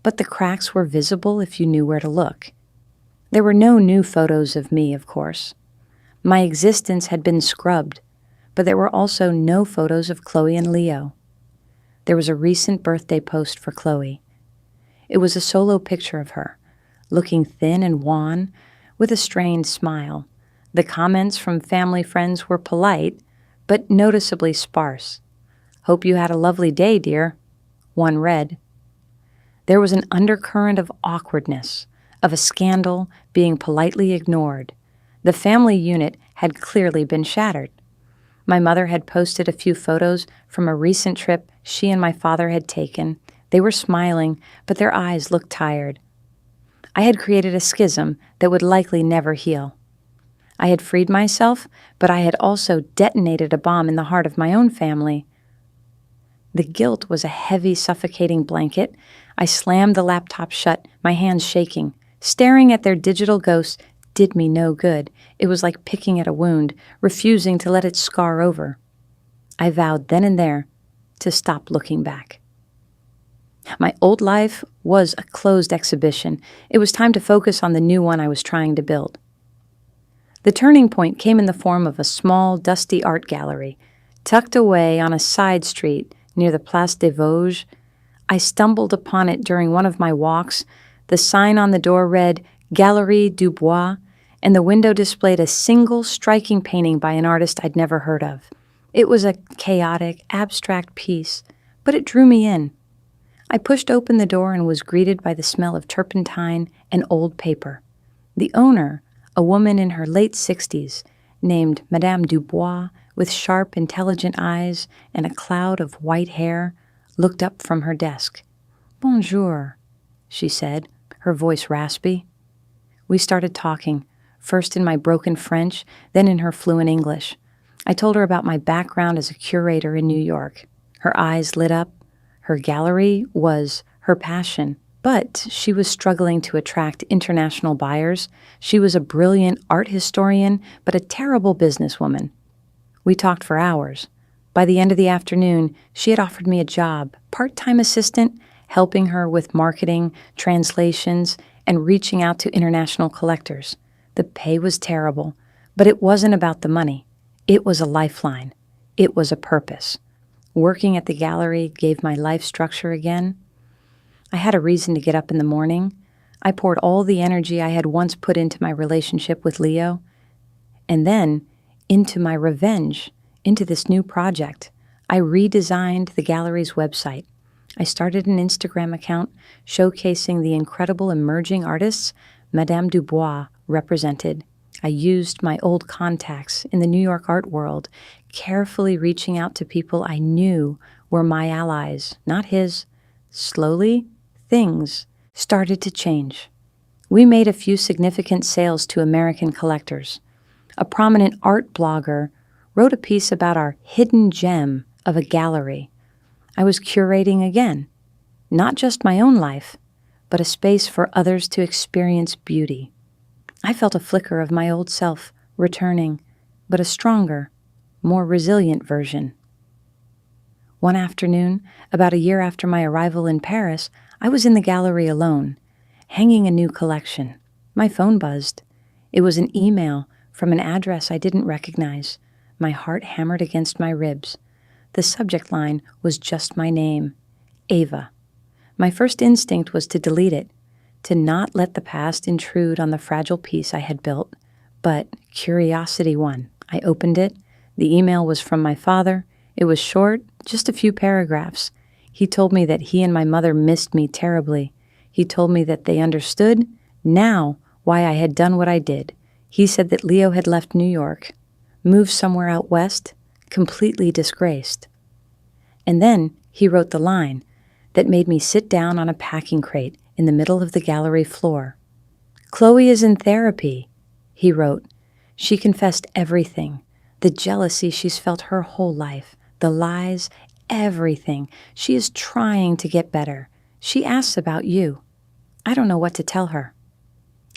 but the cracks were visible if you knew where to look. There were no new photos of me, of course. My existence had been scrubbed, but there were also no photos of Chloe and Leo. There was a recent birthday post for Chloe. It was a solo picture of her, looking thin and wan, with a strained smile. The comments from family friends were polite, but noticeably sparse. "Hope you had a lovely day, dear," one read. There was an undercurrent of awkwardness, of a scandal being politely ignored. The family unit had clearly been shattered. My mother had posted a few photos from a recent trip she and my father had taken. They were smiling, but their eyes looked tired. I had created a schism that would likely never heal. I had freed myself, but I had also detonated a bomb in the heart of my own family. The guilt was a heavy, suffocating blanket. I slammed the laptop shut, my hands shaking. Staring at their digital ghosts did me no good. It was like picking at a wound, refusing to let it scar over. I vowed then and there to stop looking back. My old life was a closed exhibition. It was time to focus on the new one I was trying to build. The turning point came in the form of a small, dusty art gallery, tucked away on a side street near the Place des Vosges. I stumbled upon it during one of my walks. The sign on the door read, Galerie du Bois, and the window displayed a single striking painting by an artist I'd never heard of. It was a chaotic, abstract piece, but it drew me in. I pushed open the door and was greeted by the smell of turpentine and old paper. The owner, a woman in her late 60s, named Madame Dubois, with sharp, intelligent eyes and a cloud of white hair, looked up from her desk. "Bonjour," she said, her voice raspy. We started talking, first in my broken French, then in her fluent English. I told her about my background as a curator in New York. Her eyes lit up. Her gallery was her passion, but she was struggling to attract international buyers. She was a brilliant art historian, but a terrible businesswoman. We talked for hours. By the end of the afternoon, she had offered me a job, part-time assistant, helping her with marketing, translations, and reaching out to international collectors. The pay was terrible, but it wasn't about the money. It was a lifeline. It was a purpose. Working at the gallery gave my life structure again. I had a reason to get up in the morning. I poured all the energy I had once put into my relationship with Leo, and then into my revenge, into this new project. I redesigned the gallery's website. I started an Instagram account showcasing the incredible emerging artists Madame Dubois represented. I used my old contacts in the New York art world, carefully reaching out to people I knew were my allies, not his. Slowly, things started to change. We made a few significant sales to American collectors. A prominent art blogger wrote a piece about our hidden gem of a gallery. I was curating again, not just my own life, but a space for others to experience beauty. I felt a flicker of my old self returning, but a stronger, more resilient version. One afternoon, about a year after my arrival in Paris, I was in the gallery alone, hanging a new collection. My phone buzzed. It was an email from an address I didn't recognize. My heart hammered against my ribs. The subject line was just my name, Ava. My first instinct was to delete it, to not let the past intrude on the fragile piece I had built. But curiosity won. I opened it. The email was from my father. It was short, just a few paragraphs. He told me that he and my mother missed me terribly. He told me that they understood now why I had done what I did. He said that Leo had left New York, moved somewhere out west, completely disgraced. And then he wrote the line that made me sit down on a packing crate in the middle of the gallery floor. "Chloe is in therapy," he wrote. She confessed everything, the jealousy she's felt her whole life, the lies, everything. She is trying to get better. She asks about you. I don't know what to tell her.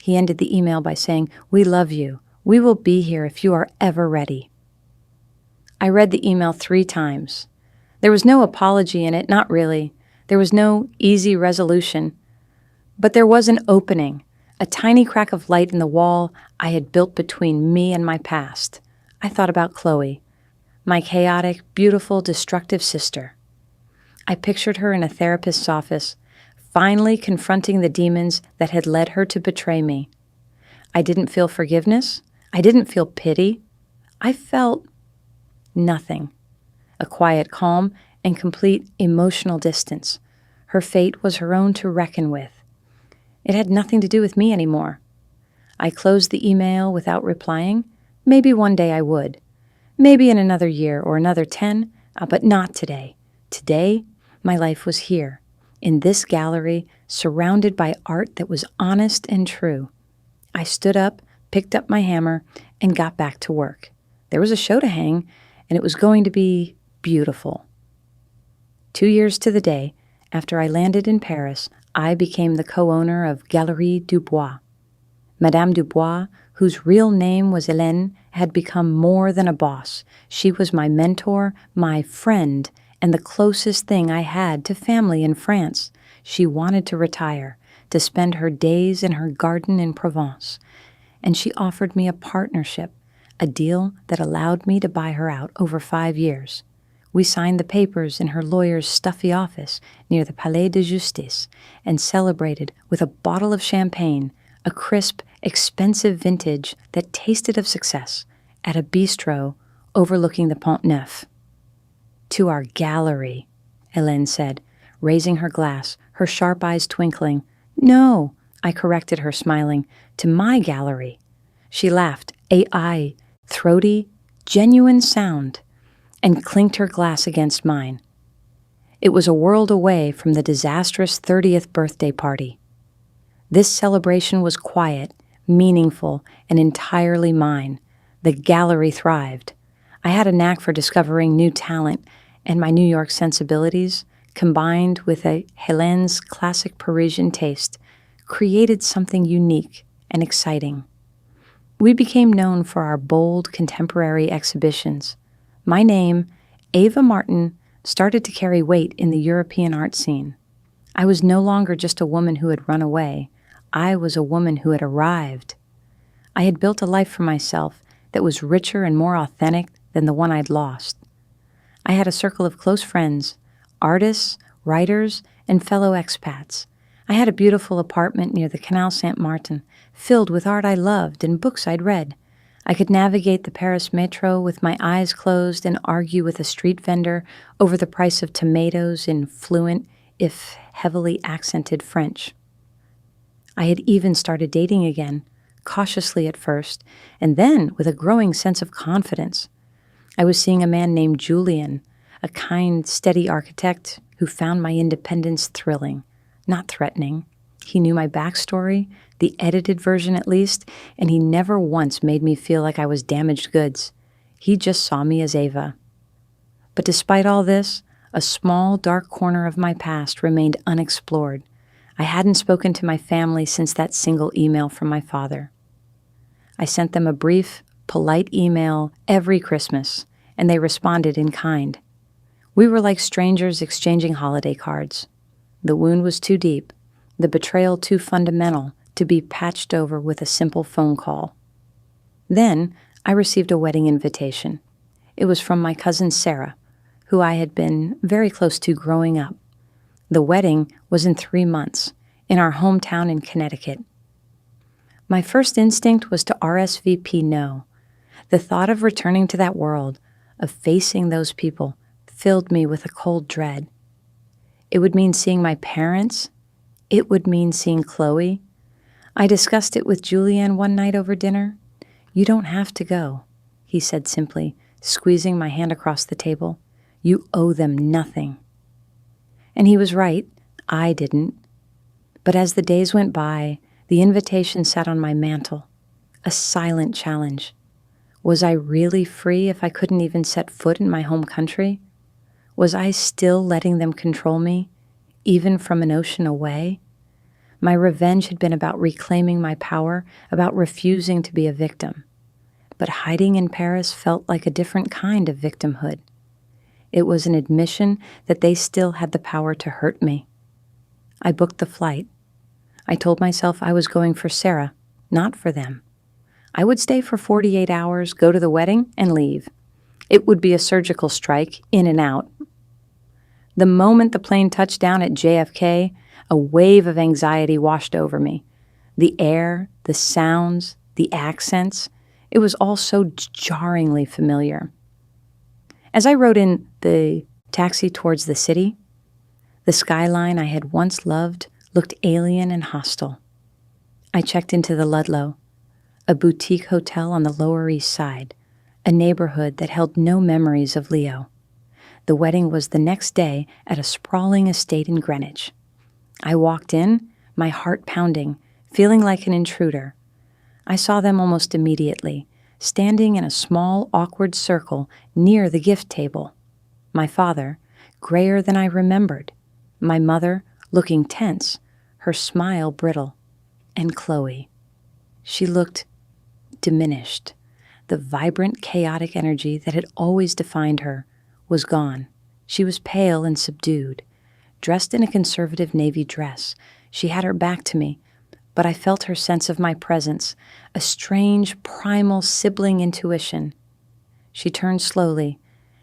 He ended the email by saying, "We love you. We will be here if you are ever ready." I read the email 3 times. There was no apology in it, not really. There was no easy resolution. But there was an opening, a tiny crack of light in the wall I had built between me and my past. I thought about Chloe, my chaotic, beautiful, destructive sister. I pictured her in a therapist's office, finally confronting the demons that had led her to betray me. I didn't feel forgiveness. I didn't feel pity. I felt nothing. A quiet calm and complete emotional distance. Her fate was her own to reckon with. It had nothing to do with me anymore. I closed the email without replying. Maybe one day I would. Maybe in another year or another 10, but not today. Today, my life was here, in this gallery, surrounded by art that was honest and true. I stood up, picked up my hammer, and got back to work. There was a show to hang, and it was going to be beautiful. 2 years to the day after I landed in Paris, I became the co-owner of Galerie Dubois. Madame Dubois, whose real name was Hélène, had become more than a boss. She was my mentor, my friend, and the closest thing I had to family in France. She wanted to retire, to spend her days in her garden in Provence. And she offered me a partnership, a deal that allowed me to buy her out over 5 years. We signed the papers in her lawyer's stuffy office near the Palais de Justice and celebrated with a bottle of champagne, a crisp, expensive vintage that tasted of success, at a bistro overlooking the Pont Neuf. "To our gallery," Hélène said, raising her glass, her sharp eyes twinkling. "No," I corrected her, smiling, "to my gallery." She laughed, a throaty, genuine sound, and clinked her glass against mine. It was a world away from the disastrous 30th birthday party. This celebration was quiet, meaningful, and entirely mine. The gallery thrived. I had a knack for discovering new talent, and my New York sensibilities, combined with a Hélène's classic Parisian taste, created something unique and exciting. We became known for our bold contemporary exhibitions. My name, Ava Martin, started to carry weight in the European art scene. I was no longer just a woman who had run away. I was a woman who had arrived. I had built a life for myself that was richer and more authentic than the one I'd lost. I had a circle of close friends, artists, writers, and fellow expats. I had a beautiful apartment near the Canal Saint-Martin, filled with art I loved and books I'd read. I could navigate the Paris metro with my eyes closed and argue with a street vendor over the price of tomatoes in fluent, if heavily accented French. I had even started dating again, cautiously at first, and then with a growing sense of confidence. I was seeing a man named Julian, a kind, steady architect who found my independence thrilling, not threatening. He knew my backstory, the edited version at least, and he never once made me feel like I was damaged goods. He just saw me as Ava. But despite all this, a small, dark corner of my past remained unexplored. I hadn't spoken to my family since that single email from my father. I sent them a brief, polite email every Christmas, and they responded in kind. We were like strangers exchanging holiday cards. The wound was too deep, the betrayal too fundamental to be patched over with a simple phone call. Then I received a wedding invitation. It was from my cousin Sarah, who I had been very close to growing up. The wedding was in 3 months, in our hometown in Connecticut. My first instinct was to RSVP no. The thought of returning to that world, of facing those people, filled me with a cold dread. It would mean seeing my parents. It would mean seeing Chloe. I discussed it with Julianne one night over dinner. "You don't have to go," he said simply, squeezing my hand across the table. "You owe them nothing." And he was right. I didn't. But as the days went by, the invitation sat on my mantle, a silent challenge. Was I really free if I couldn't even set foot in my home country? Was I still letting them control me, even from an ocean away? My revenge had been about reclaiming my power, about refusing to be a victim. But hiding in Paris felt like a different kind of victimhood. It was an admission that they still had the power to hurt me. I booked the flight. I told myself I was going for Sarah, not for them. I would stay for 48 hours, go to the wedding, and leave. It would be a surgical strike, in and out. The moment the plane touched down at JFK, a wave of anxiety washed over me. The air, the sounds, the accents, it was all so jarringly familiar. As I rode in the taxi towards the city, the skyline I had once loved looked alien and hostile. I checked into the Ludlow, a boutique hotel on the Lower East Side, a neighborhood that held no memories of Leo. The wedding was the next day at a sprawling estate in Greenwich. I walked in, my heart pounding, feeling like an intruder. I saw them almost immediately, standing in a small, awkward circle near the gift table. My father, grayer than I remembered. My mother, looking tense, her smile brittle. And Chloe. She looked diminished. The vibrant, chaotic energy that had always defined her was gone. She was pale and subdued. Dressed in a conservative navy dress, she had her back to me, but I felt her sense of my presence, a strange, primal, sibling intuition. She turned slowly,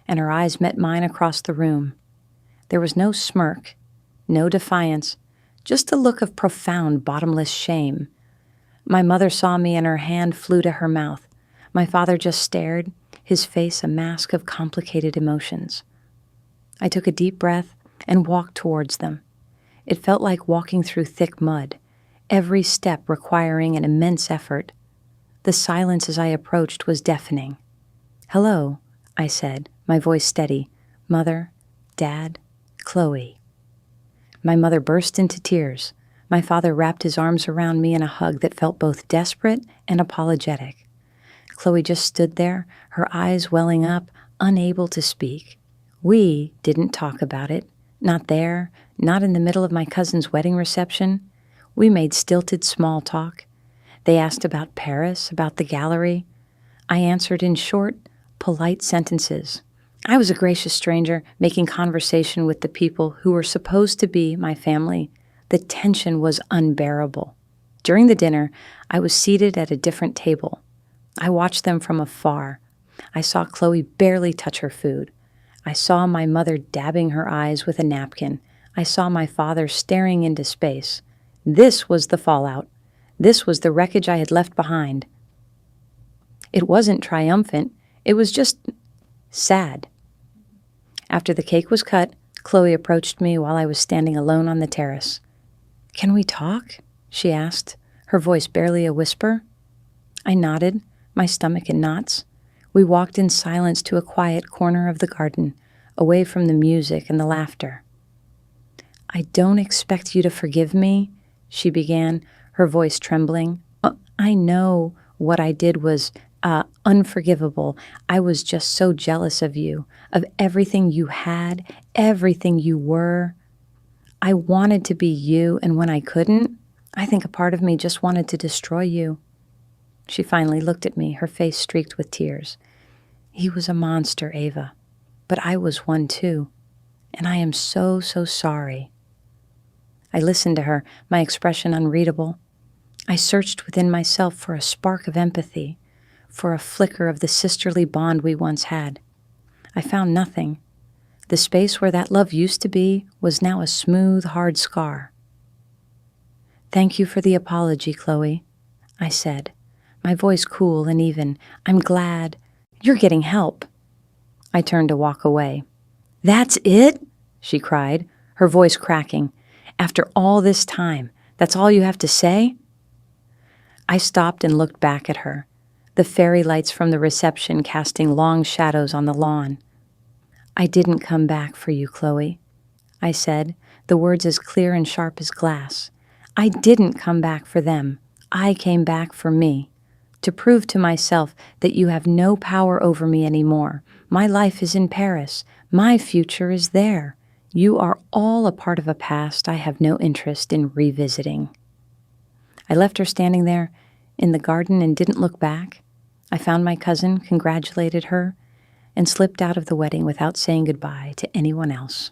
and her eyes met mine across the room. There was no smirk, no defiance, just a look of profound, bottomless shame. My mother saw me, and her hand flew to her mouth. My father just stared, his face a mask of complicated emotions. I took a deep breath and walked towards them. It felt like walking through thick mud, every step requiring an immense effort. The silence as I approached was deafening. "Hello," I said, my voice steady. "Mother, Dad, Chloe." My mother burst into tears. My father wrapped his arms around me in a hug that felt both desperate and apologetic. Chloe just stood there, her eyes welling up, unable to speak. We didn't talk about it. Not there, not in the middle of my cousin's wedding reception. We made stilted small talk. They asked about Paris, about the gallery. I answered in short, polite sentences. I was a gracious stranger, making conversation with the people who were supposed to be my family. The tension was unbearable. During the dinner, I was seated at a different table. I watched them from afar. I saw Chloe barely touch her food. I saw my mother dabbing her eyes with a napkin. I saw my father staring into space. This was the fallout. This was the wreckage I had left behind. It wasn't triumphant. It was just sad. After the cake was cut, Chloe approached me while I was standing alone on the terrace. "Can we talk?" she asked, her voice barely a whisper. I nodded, my stomach in knots. We walked in silence to a quiet corner of the garden, away from the music and the laughter. "I don't expect you to forgive me," she began, her voice trembling. "I know what I did was unforgivable. I was just so jealous of you, of everything you had, everything you were. I wanted to be you, and when I couldn't, I think a part of me just wanted to destroy you." She finally looked at me, her face streaked with tears. "He was a monster, Ava, but I was one too, and I am so, so sorry." I listened to her, my expression unreadable. I searched within myself for a spark of empathy, for a flicker of the sisterly bond we once had. I found nothing. The space where that love used to be was now a smooth, hard scar. "Thank you for the apology, Chloe," I said, my voice cool and even. "I'm glad. You're getting help." I turned to walk away. "That's it?" she cried, her voice cracking. "After all this time, that's all you have to say?" I stopped and looked back at her, the fairy lights from the reception casting long shadows on the lawn. "I didn't come back for you, Chloe," I said, the words as clear and sharp as glass. "I didn't come back for them. I came back for me, to prove to myself that you have no power over me anymore. My life is in Paris. My future is there. You are all a part of a past I have no interest in revisiting." I left her standing there in the garden and didn't look back. I found my cousin, congratulated her, and slipped out of the wedding without saying goodbye to anyone else.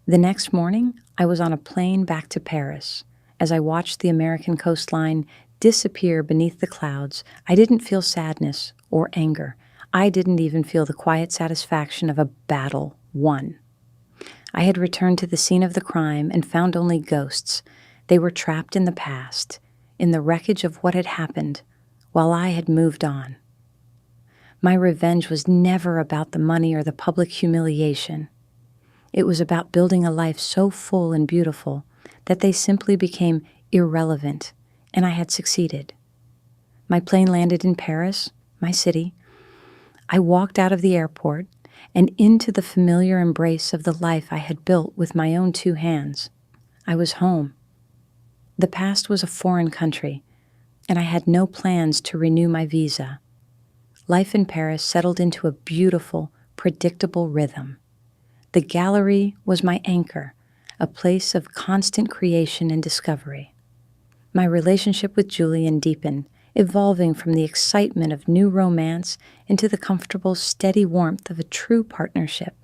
The next morning, I was on a plane back to Paris. As I watched the American coastline disappear beneath the clouds, I didn't feel sadness or anger. I didn't even feel the quiet satisfaction of a battle won. I had returned to the scene of the crime and found only ghosts. They were trapped in the past, in the wreckage of what had happened, while I had moved on. My revenge was never about the money or the public humiliation. It was about building a life so full and beautiful that they simply became irrelevant, and I had succeeded. My plane landed in Paris, my city. I walked out of the airport and into the familiar embrace of the life I had built with my own two hands. I was home. The past was a foreign country, and I had no plans to renew my visa. Life in Paris settled into a beautiful, predictable rhythm. The gallery was my anchor, a place of constant creation and discovery. My relationship with Julian deepened, evolving from the excitement of new romance into the comfortable, steady warmth of a true partnership.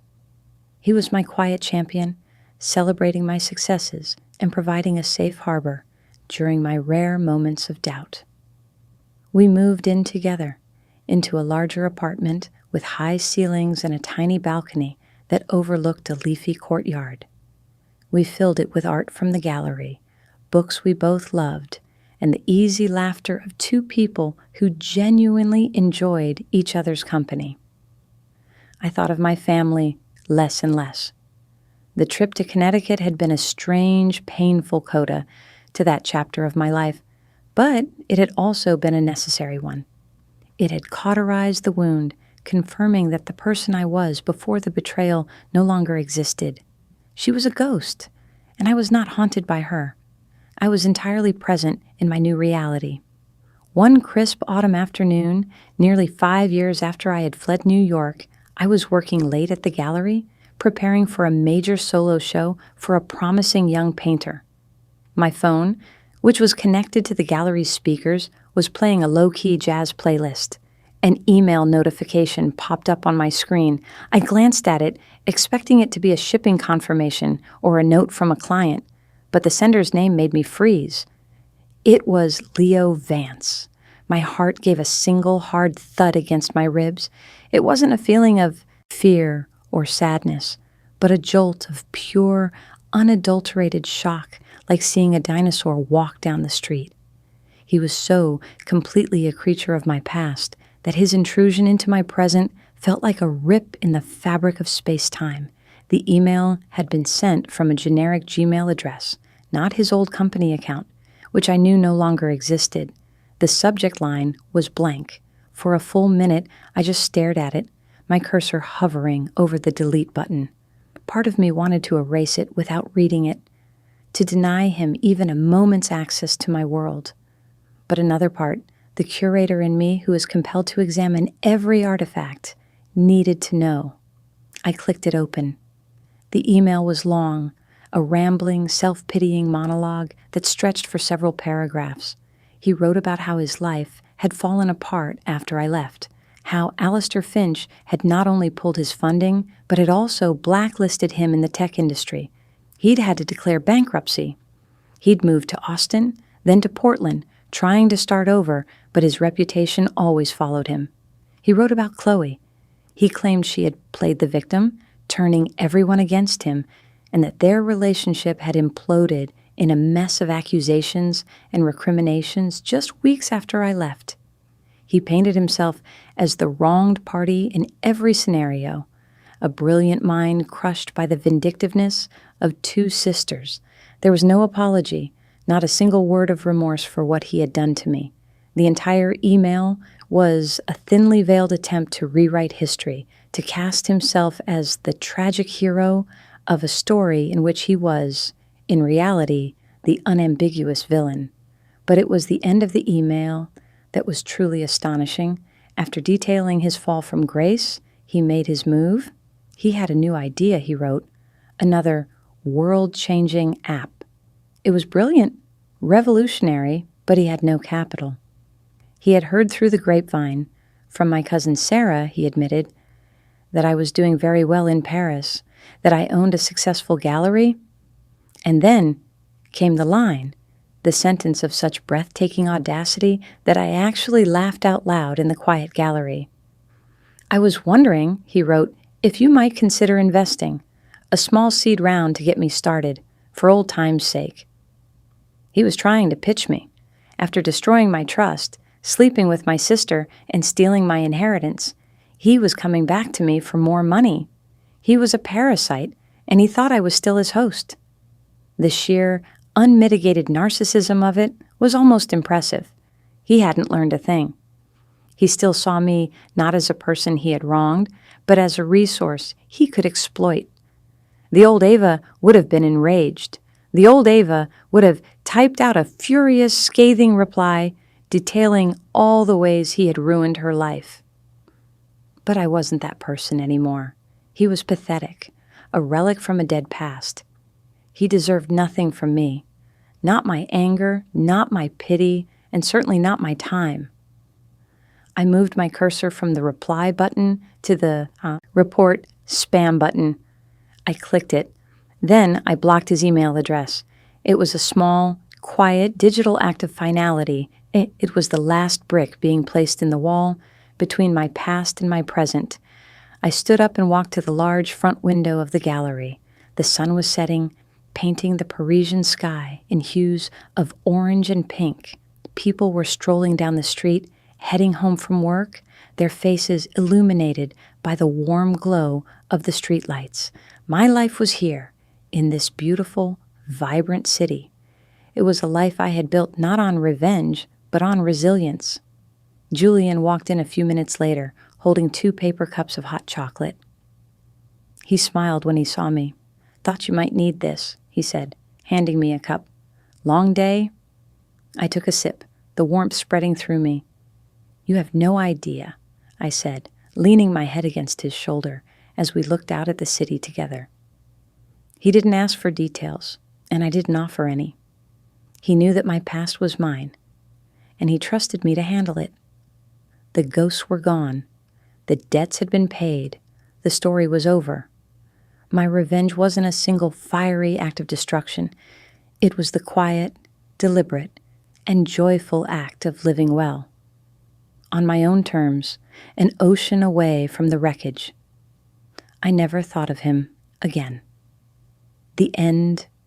He was my quiet champion, celebrating my successes and providing a safe harbor during my rare moments of doubt. We moved in together, into a larger apartment with high ceilings and a tiny balcony that overlooked a leafy courtyard. We filled it with art from the gallery, books we both loved, and the easy laughter of two people who genuinely enjoyed each other's company. I thought of my family less and less. The trip to Connecticut had been a strange, painful coda to that chapter of my life, but it had also been a necessary one. It had cauterized the wound, confirming that the person I was before the betrayal no longer existed. She was a ghost, and I was not haunted by her. I was entirely present in my new reality. One crisp autumn afternoon, nearly 5 years after I had fled New York, I was working late at the gallery, preparing for a major solo show for a promising young painter. My phone, which was connected to the gallery's speakers, was playing a low-key jazz playlist. An email notification popped up on my screen. I glanced at it, expecting it to be a shipping confirmation or a note from a client, but the sender's name made me freeze. It was Leo Vance. My heart gave a single hard thud against my ribs. It wasn't a feeling of fear or sadness, but a jolt of pure, unadulterated shock, like seeing a dinosaur walk down the street. He was so completely a creature of my past that his intrusion into my present felt like a rip in the fabric of space-time. The email had been sent from a generic Gmail address, not his old company account, which I knew no longer existed. The subject line was blank. For a full minute, I just stared at it, my cursor hovering over the delete button. Part of me wanted to erase it without reading it, to deny him even a moment's access to my world. But another part, the curator in me who is compelled to examine every artifact, needed to know. I clicked it open. The email was long, a rambling, self-pitying monologue that stretched for several paragraphs. He wrote about how his life had fallen apart after I left, how Alistair Finch had not only pulled his funding, but had also blacklisted him in the tech industry. He'd had to declare bankruptcy. He'd moved to Austin, then to Portland, trying to start over, but his reputation always followed him. He wrote about Chloe. He claimed she had played the victim, turning everyone against him, and that their relationship had imploded in a mess of accusations and recriminations just weeks after I left. He painted himself as the wronged party in every scenario, a brilliant mind crushed by the vindictiveness of two sisters. There was no apology, not a single word of remorse for what he had done to me. The entire email was a thinly veiled attempt to rewrite history, to cast himself as the tragic hero of a story in which he was, in reality, the unambiguous villain. But it was the end of the email that was truly astonishing. After detailing his fall from grace, he made his move. He had a new idea, he wrote, another world-changing app. It was brilliant, revolutionary, but he had no capital. He had heard through the grapevine, from my cousin Sarah, he admitted, that I was doing very well in Paris, that I owned a successful gallery. And then came the line, the sentence of such breathtaking audacity that I actually laughed out loud in the quiet gallery. I was wondering, he wrote, if you might consider investing, a small seed round to get me started, for old time's sake. He was trying to pitch me. After destroying my trust, sleeping with my sister, and stealing my inheritance, he was coming back to me for more money. He was a parasite, and he thought I was still his host. The sheer, unmitigated narcissism of it was almost impressive. He hadn't learned a thing. He still saw me not as a person he had wronged, but as a resource he could exploit. The old Ava would have been enraged. The old Ava would have typed out a furious, scathing reply detailing all the ways he had ruined her life. But I wasn't that person anymore. He was pathetic, a relic from a dead past. He deserved nothing from me. Not my anger, not my pity, and certainly not my time. I moved my cursor from the reply button to the report spam button. I clicked it. Then I blocked his email address. It was a small, quiet, digital act of finality. It was the last brick being placed in the wall between my past and my present. I stood up and walked to the large front window of the gallery. The sun was setting, painting the Parisian sky in hues of orange and pink. People were strolling down the street, heading home from work, their faces illuminated by the warm glow of the streetlights. My life was here, in this beautiful, vibrant city. It was a life I had built not on revenge, but on resilience. Julian walked in a few minutes later, holding 2 paper cups of hot chocolate. He smiled when he saw me. "Thought you might need this," he said, handing me a cup. Long day? I took a sip, the warmth spreading through me. You have no idea, I said, leaning my head against his shoulder as we looked out at the city together. He didn't ask for details, and I didn't offer any. He knew that my past was mine, and he trusted me to handle it. The ghosts were gone. The debts had been paid. The story was over. My revenge wasn't a single fiery act of destruction. It was the quiet, deliberate, and joyful act of living well. On my own terms, an ocean away from the wreckage. I never thought of him again. The end